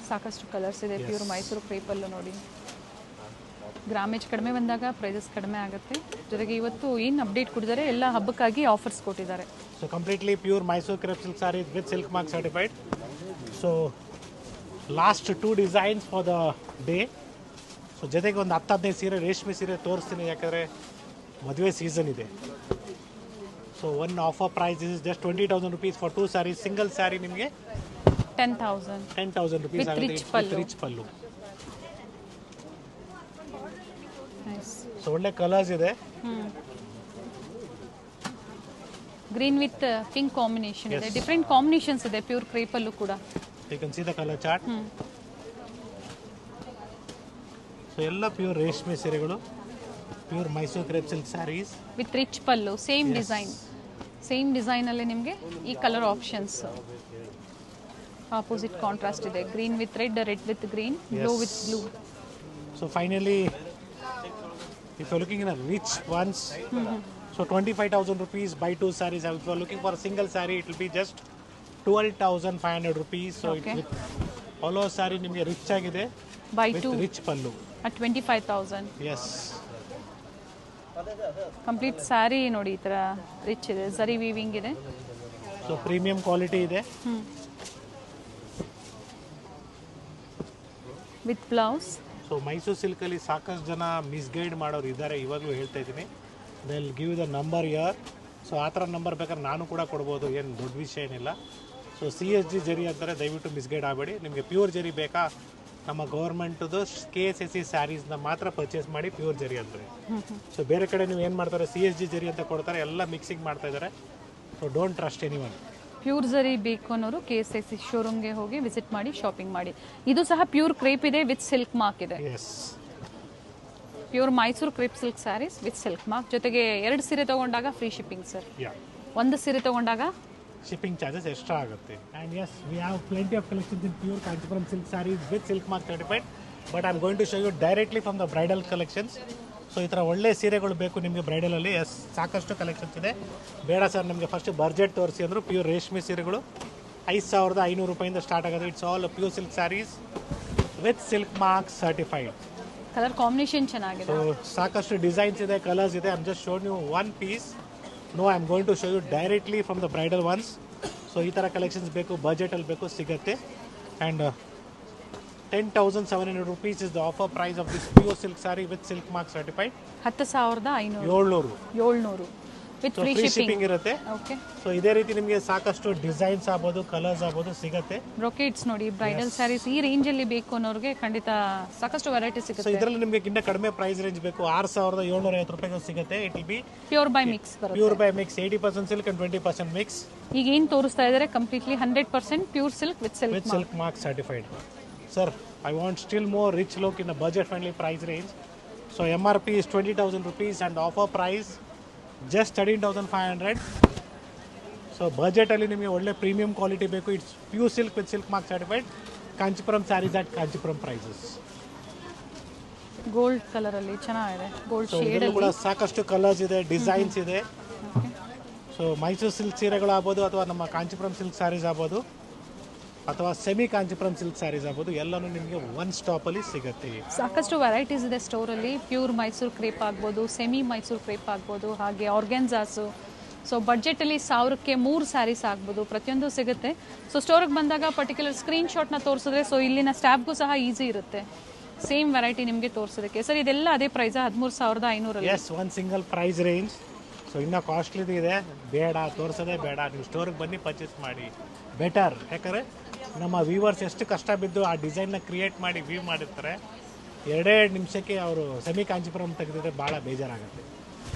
ಸಾಕಷ್ಟು ಕಲರ್ಸ್ ಇದೆ ಪ್ಯೂರ್ ಮೈಸೂರು ಕ್ರೇಪಲ್ಲೂ ನೋಡಿ. ಗ್ರಾಮೇಜ್ ಕಡಿಮೆ ಬಂದಾಗ ಪ್ರೈಸಸ್ ಕಡಿಮೆ ಆಗುತ್ತೆ. ಜೊತೆಗೆ ಇವತ್ತು ಏನು ಅಪ್ಡೇಟ್ ಕೊಟ್ಟಿದ್ದಾರೆ ಎಲ್ಲ ಹಬ್ಬಕ್ಕಾಗಿ ಆಫರ್ಸ್ ಕೊಟ್ಟಿದ್ದಾರೆ. So completely pure Mysuru crepe silk sorry with silk mark certified. So last 2 designs for the day. So ಜೊತೆಗೆ ಒಂದು 10-15 ಸೀರೆ ರೇಷ್ಮೆ ಸೀರೆ ತೋರಿಸ್ತೀನಿ, ಯಾಕಂದರೆ ಮದುವೆ ಸೀಸನ್ ಇದೆ. So one offer price is just 20,000 rupees for 2 sarees. Single sari ನಿಮಗೆ 10,000 rupees ಆಗುತ್ತೆ. ರಿಚ್ ಪಲ್ಲು. ಸೊ ಒಳ್ಳೆ ಕಲರ್ಸ್ ಇದೆ. ಗ್ರೀನ್ ವಿತ್ ಪಿಂಕ್ ಕಾಂಬಿನೇಷನ್ ಇದೆ. ಡಿಫರೆಂಟ್ ಕಾಂಬಿನೇಷನ್ಸ್ ಇದೆ ಪ್ಯೂರ್ ಕ್ರೇಪಲ್ಲೂ ಕೂಡ. You can see the colour chart. So ಎಲ್ಲ ಪ್ಯೂರ್ ರೇಷ್ಮೆ ಸೀರೆಗಳು, pure Mysuru crepe silk saris with rich pallu. Same design ಅಲ್ಲಿ ನಿಮಗೆ ಈ ಕಲರ್ ಆಪ್ಷನ್ಸ್. ಆಪೋಸಿಟ್ ಕಾಂಟ್ರಾಸ್ಟ್ ಇದೆ. Green with red, red with green, blue with blue. So finally if you're looking in a rich ones, so 25,000 rupees buy 2 sarees. If you're looking for a single saree, it will be just 12,500 rupees. So Okay. with all over saree nimge rich agide Buy with 2 rich pallu. at 25,000. Yes. Complete sari ನೋಡಿ ಈ ಥರ ರಿಚ್ ಇದೆ, ಸರಿ ವೀವಿಂಗ್ ಇದೆ. ಸೊ ಪ್ರೀಮಿಯಂ ಕ್ವಾಲಿಟಿ ಇದೆ. With blouse. ಸೊ ಮೈಸೂರು ಸಿಲ್ಕಲ್ಲಿ ಸಾಕಷ್ಟು ಜನ ಮಿಸ್ಗೈಡ್ ಮಾಡೋರು ಇದ್ದಾರೆ, ಇವಾಗಲೂ ಹೇಳ್ತಾ ಇದ್ದೀನಿ. They will give the number year. So ಆ ಥರ ನಂಬರ್ ಬೇಕಾದ್ರೆ ನಾನು ಕೂಡ ಕೊಡ್ಬೋದು, ಏನು ದೊಡ್ಡ ವಿಷಯ ಏನಿಲ್ಲ. ಸೊ CSG ಜರಿ ಅಂತಾರೆ, ದಯವಿಟ್ಟು ಮಿಸ್ಗೈಡ್ ಆಗಬೇಡಿ. ನಿಮಗೆ ಪ್ಯೂರ್ ಜರಿ ಬೇಕಾ, ನಮ್ಮ ಗೌರ್ಮೆಂಟ್ದು KSSE ಸ್ಯಾರೀಸ್ನ ಮಾತ್ರ ಪರ್ಚೇಸ್ ಮಾಡಿ ಪ್ಯೂರ್ ಜರಿ ಅಂತಾರೆ. ಸೊ ಬೇರೆ ಕಡೆ ನೀವು ಏನು ಮಾಡ್ತಾರೆ CSG ಜರಿ ಅಂತ ಕೊಡ್ತಾರೆ, ಎಲ್ಲ ಮಿಕ್ಸಿಂಗ್ ಮಾಡ್ತಾ ಇದ್ದಾರೆ. So don't trust anyone. Pure zari ಬೇಕು ಅನ್ನೋರು KSIC ಶೋರೂಮ್ಗೆ ಹೋಗಿ ವಿಸಿಟ್ ಮಾಡಿ ಶಾಪಿಂಗ್ ಮಾಡಿ. ಇದು ಸಹ ಪ್ಯೂರ್ ಕ್ರೇಪ್ ಇದೆ ವಿತ್ ಸಿಲ್ಕ್ ಮಾರ್ಕ್ ಇದೆ. Yes, pure Mysuru crepe silk saris with silk mark. ಜೊತೆಗೆ 2 ಸೀರೆ ತಗೊಂಡಾಗ ಫ್ರೀ ಶಿಪ್ಪಿಂಗ್ ಸರ್. ಯಾ, 1 ಸೀರೆ ತಗೊಂಡಾಗ shipping charges extra ಆಗುತ್ತೆ. And yes, we have plenty of collections in pure Kanchipuram silk sarees with silk mark certified, but I'm going to show you directly from the bridal collections. So ಈ ಥರ ಒಳ್ಳೆ ಸೀರೆಗಳು ಬೇಕು ನಿಮಗೆ ಬ್ರೈಡಲಲ್ಲಿ. ಎಸ್, ಸಾಕಷ್ಟು ಕಲೆಕ್ಷನ್ಸ್ ಇದೆ. ಬೇಡ ಸರ್ ನಮಗೆ ಫಸ್ಟ್ ಬಡ್ಜೆಟ್ ತೋರಿಸಿ ಅಂದರು ಪ್ಯೂರ್ ರೇಷ್ಮೆ ಸೀರೆಗಳು 5500 ರೂಪಾಯಿಂದ ಸ್ಟಾರ್ಟ್ ಆಗೋದು. It's all pure silk saris with silk mark certified. Colour combination ಚೆನ್ನಾಗಿದೆ. ಸೊ ಸಾಕಷ್ಟು ಡಿಸೈನ್ಸ್ ಇದೆ, ಕಲರ್ಸ್ ಇದೆ. I'm just shown you one piece. No, I am going to show you directly from the bridal ones. So ಈ ಥರ ಕಲೆಕ್ಷನ್ಸ್ ಬೇಕು, ಬಜೆಟಲ್ಲಿ ಬೇಕು, ಸಿಗುತ್ತೆ. And 10,700 rupees is the offer price of this pure silk saree with silk mark certified. 10,500 700 with free free shipping shipping ಇರುತ್ತೆ. ಓಕೆ. ಸೊ ಇದೇ ರೀತಿ ನಿಮಗೆ ಸಾಕಷ್ಟು ಡಿಸೈನ್ಸ್ ಆಗ್ಬೋದು, ಕಲರ್ಸ್ ಆಗ್ಬೋದು ಸಿಗುತ್ತೆ. ಬ್ರೊಕೇಟ್ಸ್ ನೋಡಿ, ಬ್ರೈಡಲ್ ಸ್ಯಾರೀಸ್ ಈ ರೇಂಜ್ ಅಲ್ಲಿ ಬೇಕು ಅನ್ನೋರಿಗೆ ಖಂಡಿತ ಸಾಕಷ್ಟು ವೆರೈಟಿ ಸೊ ಸಿಗುತ್ತೆ. ಇದರಲ್ಲಿ ನಿಮಗೆ ಇನ್ನೂ ಕಡಿಮೆ ಪ್ರೈಸ್ ರೇಂಜ್ ಬೇಕು, 6,750 ರೂಪಾಯಿಗೆ ಸಿಗುತ್ತೆ. It will be pure by mix ಬರುತ್ತೆ. Pure by mix, 80% silk and 20% mix. ಈಗ ಏನು ತೋರಿಸ್ತಾ ಇದ್ದಾರೆ completely 100% pure silk with silk with silk mark certified. Sir, I want still more rich look in a budget friendly price range. So MRP is 20,000 rupees and offer price just 13,500. So budget ಅಲ್ಲಿ ನಿಮಗೆ ಒಳ್ಳೆ ಪ್ರೀಮಿಯಂ ಕ್ವಾಲಿಟಿ ಬೇಕು. It's pure silk with silk mark certified. Kanchipuram sarees at Kanchipuram prices. Gold colour ಅಲ್ಲಿ ಚೆನ್ನಾಗಿದೆ, ಗೋಲ್ಡ್ ಸೊ ಶೇಡ್ ಇದರಲ್ಲೂ ಕೂಡ ಸಾಕಷ್ಟು ಕಲರ್ಸ್ ಇದೆ, ಡಿಸೈನ್ಸ್ ಇದೆ. ಅಲ್ಲಿ. ಸೊ ಮೈಸೂರು ಸಿಲ್ಕ್ ಸೀರೆಗಳು ಆಗ್ಬೋದು, ಅಥವಾ ನಮ್ಮ ಕಾಂಚಿಪುರಂ ಸಿಲ್ಕ್ ಸ್ಯಾರೀಸ್ ಆಗ್ಬೋದು, ಅಥವಾ ಸೆಮಿ ಕಾಂಚಿಪುರಂ ಸಿಲ್ಕ್ ಸ್ಯಾರೀಸ್ ಆಗ್ಬೋದು, ಎಲ್ಲನೂ ನಿಮಗೆ ಒನ್ ಸ್ಟಾಪಲ್ಲಿ ಸಿಗುತ್ತೆ. ಸಾಕಷ್ಟು ವೆರೈಟೀಸ್ ಇದೆ ಸ್ಟೋರಲ್ಲಿ. ಪ್ಯೂರ್ ಮೈಸೂರು ಕ್ರೇಪ್ ಆಗ್ಬೋದು, ಸೆಮಿ ಮೈಸೂರು ಕ್ರೇಪ್ ಆಗ್ಬೋದು, ಹಾಗೆ ಆರ್ಗ್ಯಾನ್ಸಾಸು. ಸೊ ಬಡ್ಜೆಟಲ್ಲಿ 1000ಕ್ಕೆ 3 ಸ್ಯಾರೀಸ್ ಆಗ್ಬೋದು, ಪ್ರತಿಯೊಂದು ಸಿಗುತ್ತೆ. ಸೊ ಸ್ಟೋರಿಗೆ ಬಂದಾಗ ಪರ್ಟಿಕ್ಯುಲರ್ ಸ್ಕ್ರೀನ್ಶಾಟ್ನ ತೋರಿಸಿದ್ರೆ ಸೊ ಇಲ್ಲಿನ ಸ್ಟಾಫ್ಗೂ ಸಹ ಈಸಿ ಇರುತ್ತೆ ಸೇಮ್ ವೆರೈಟಿ ನಿಮಗೆ ತೋರಿಸೋದಕ್ಕೆ. ಸರ್ ಇದೆಲ್ಲ ಅದೇ price 13,500. Yes, one single price range. So ಇನ್ನೂ ಕಾಸ್ಟ್ಲಿದು ಇದೆ, ಬೇಡ ತೋರಿಸೋದೇ ಬೇಡ. ನೀವು ಸ್ಟೋರಿಗೆ ಬನ್ನಿ, ಪರ್ಚೇಸ್ ಮಾಡಿ ಬೆಟರ್. ಯಾಕಂದರೆ ನಮ್ಮ ವ್ಯೂವರ್ಸ್ ಎಷ್ಟು ಕಷ್ಟ ಬಿದ್ದು ಆ ಡಿಸೈನ್ನ ಕ್ರಿಯೇಟ್ ಮಾಡಿ ವ್ಯೂ ಮಾಡಿರ್ತಾರೆ. 2 ನಿಮಿಷಕ್ಕೆ ಅವರು ಸೆಮಿ ಕಾಂಚಿಪುರಂ ತೆಗೆದಿದ್ರೆ ಭಾಳ ಬೇಜಾರಾಗುತ್ತೆ.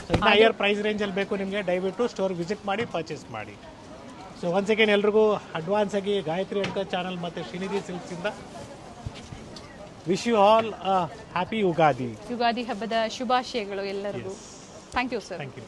ಸೊ ಇನ್ನು ಹೈಯರ್ ಪ್ರೈಸ್ ರೇಂಜಲ್ಲಿ ಬೇಕು ನಿಮಗೆ, ದಯವಿಟ್ಟು ಸ್ಟೋರ್ ವಿಸಿಟ್ ಮಾಡಿ ಪರ್ಚೇಸ್ ಮಾಡಿ. ಸೊ ಒನ್ ಸೆಕೆಂಡ್ ಎಲ್ರಿಗೂ ಅಡ್ವಾನ್ಸ್ ಆಗಿ ಗಾಯತ್ರಿ ಅಂಕರ್ ಚಾನಲ್ ಮತ್ತು ಶ್ರೀನಿಧಿ ಸಿಲ್ಕ್ಸಿಂದ wish you all happy Yugadi. Yugadi ಹಬ್ಬದ ಶುಭಾಶಯಗಳು ಎಲ್ಲರಿಗೂ. Thank you sir. Thank you.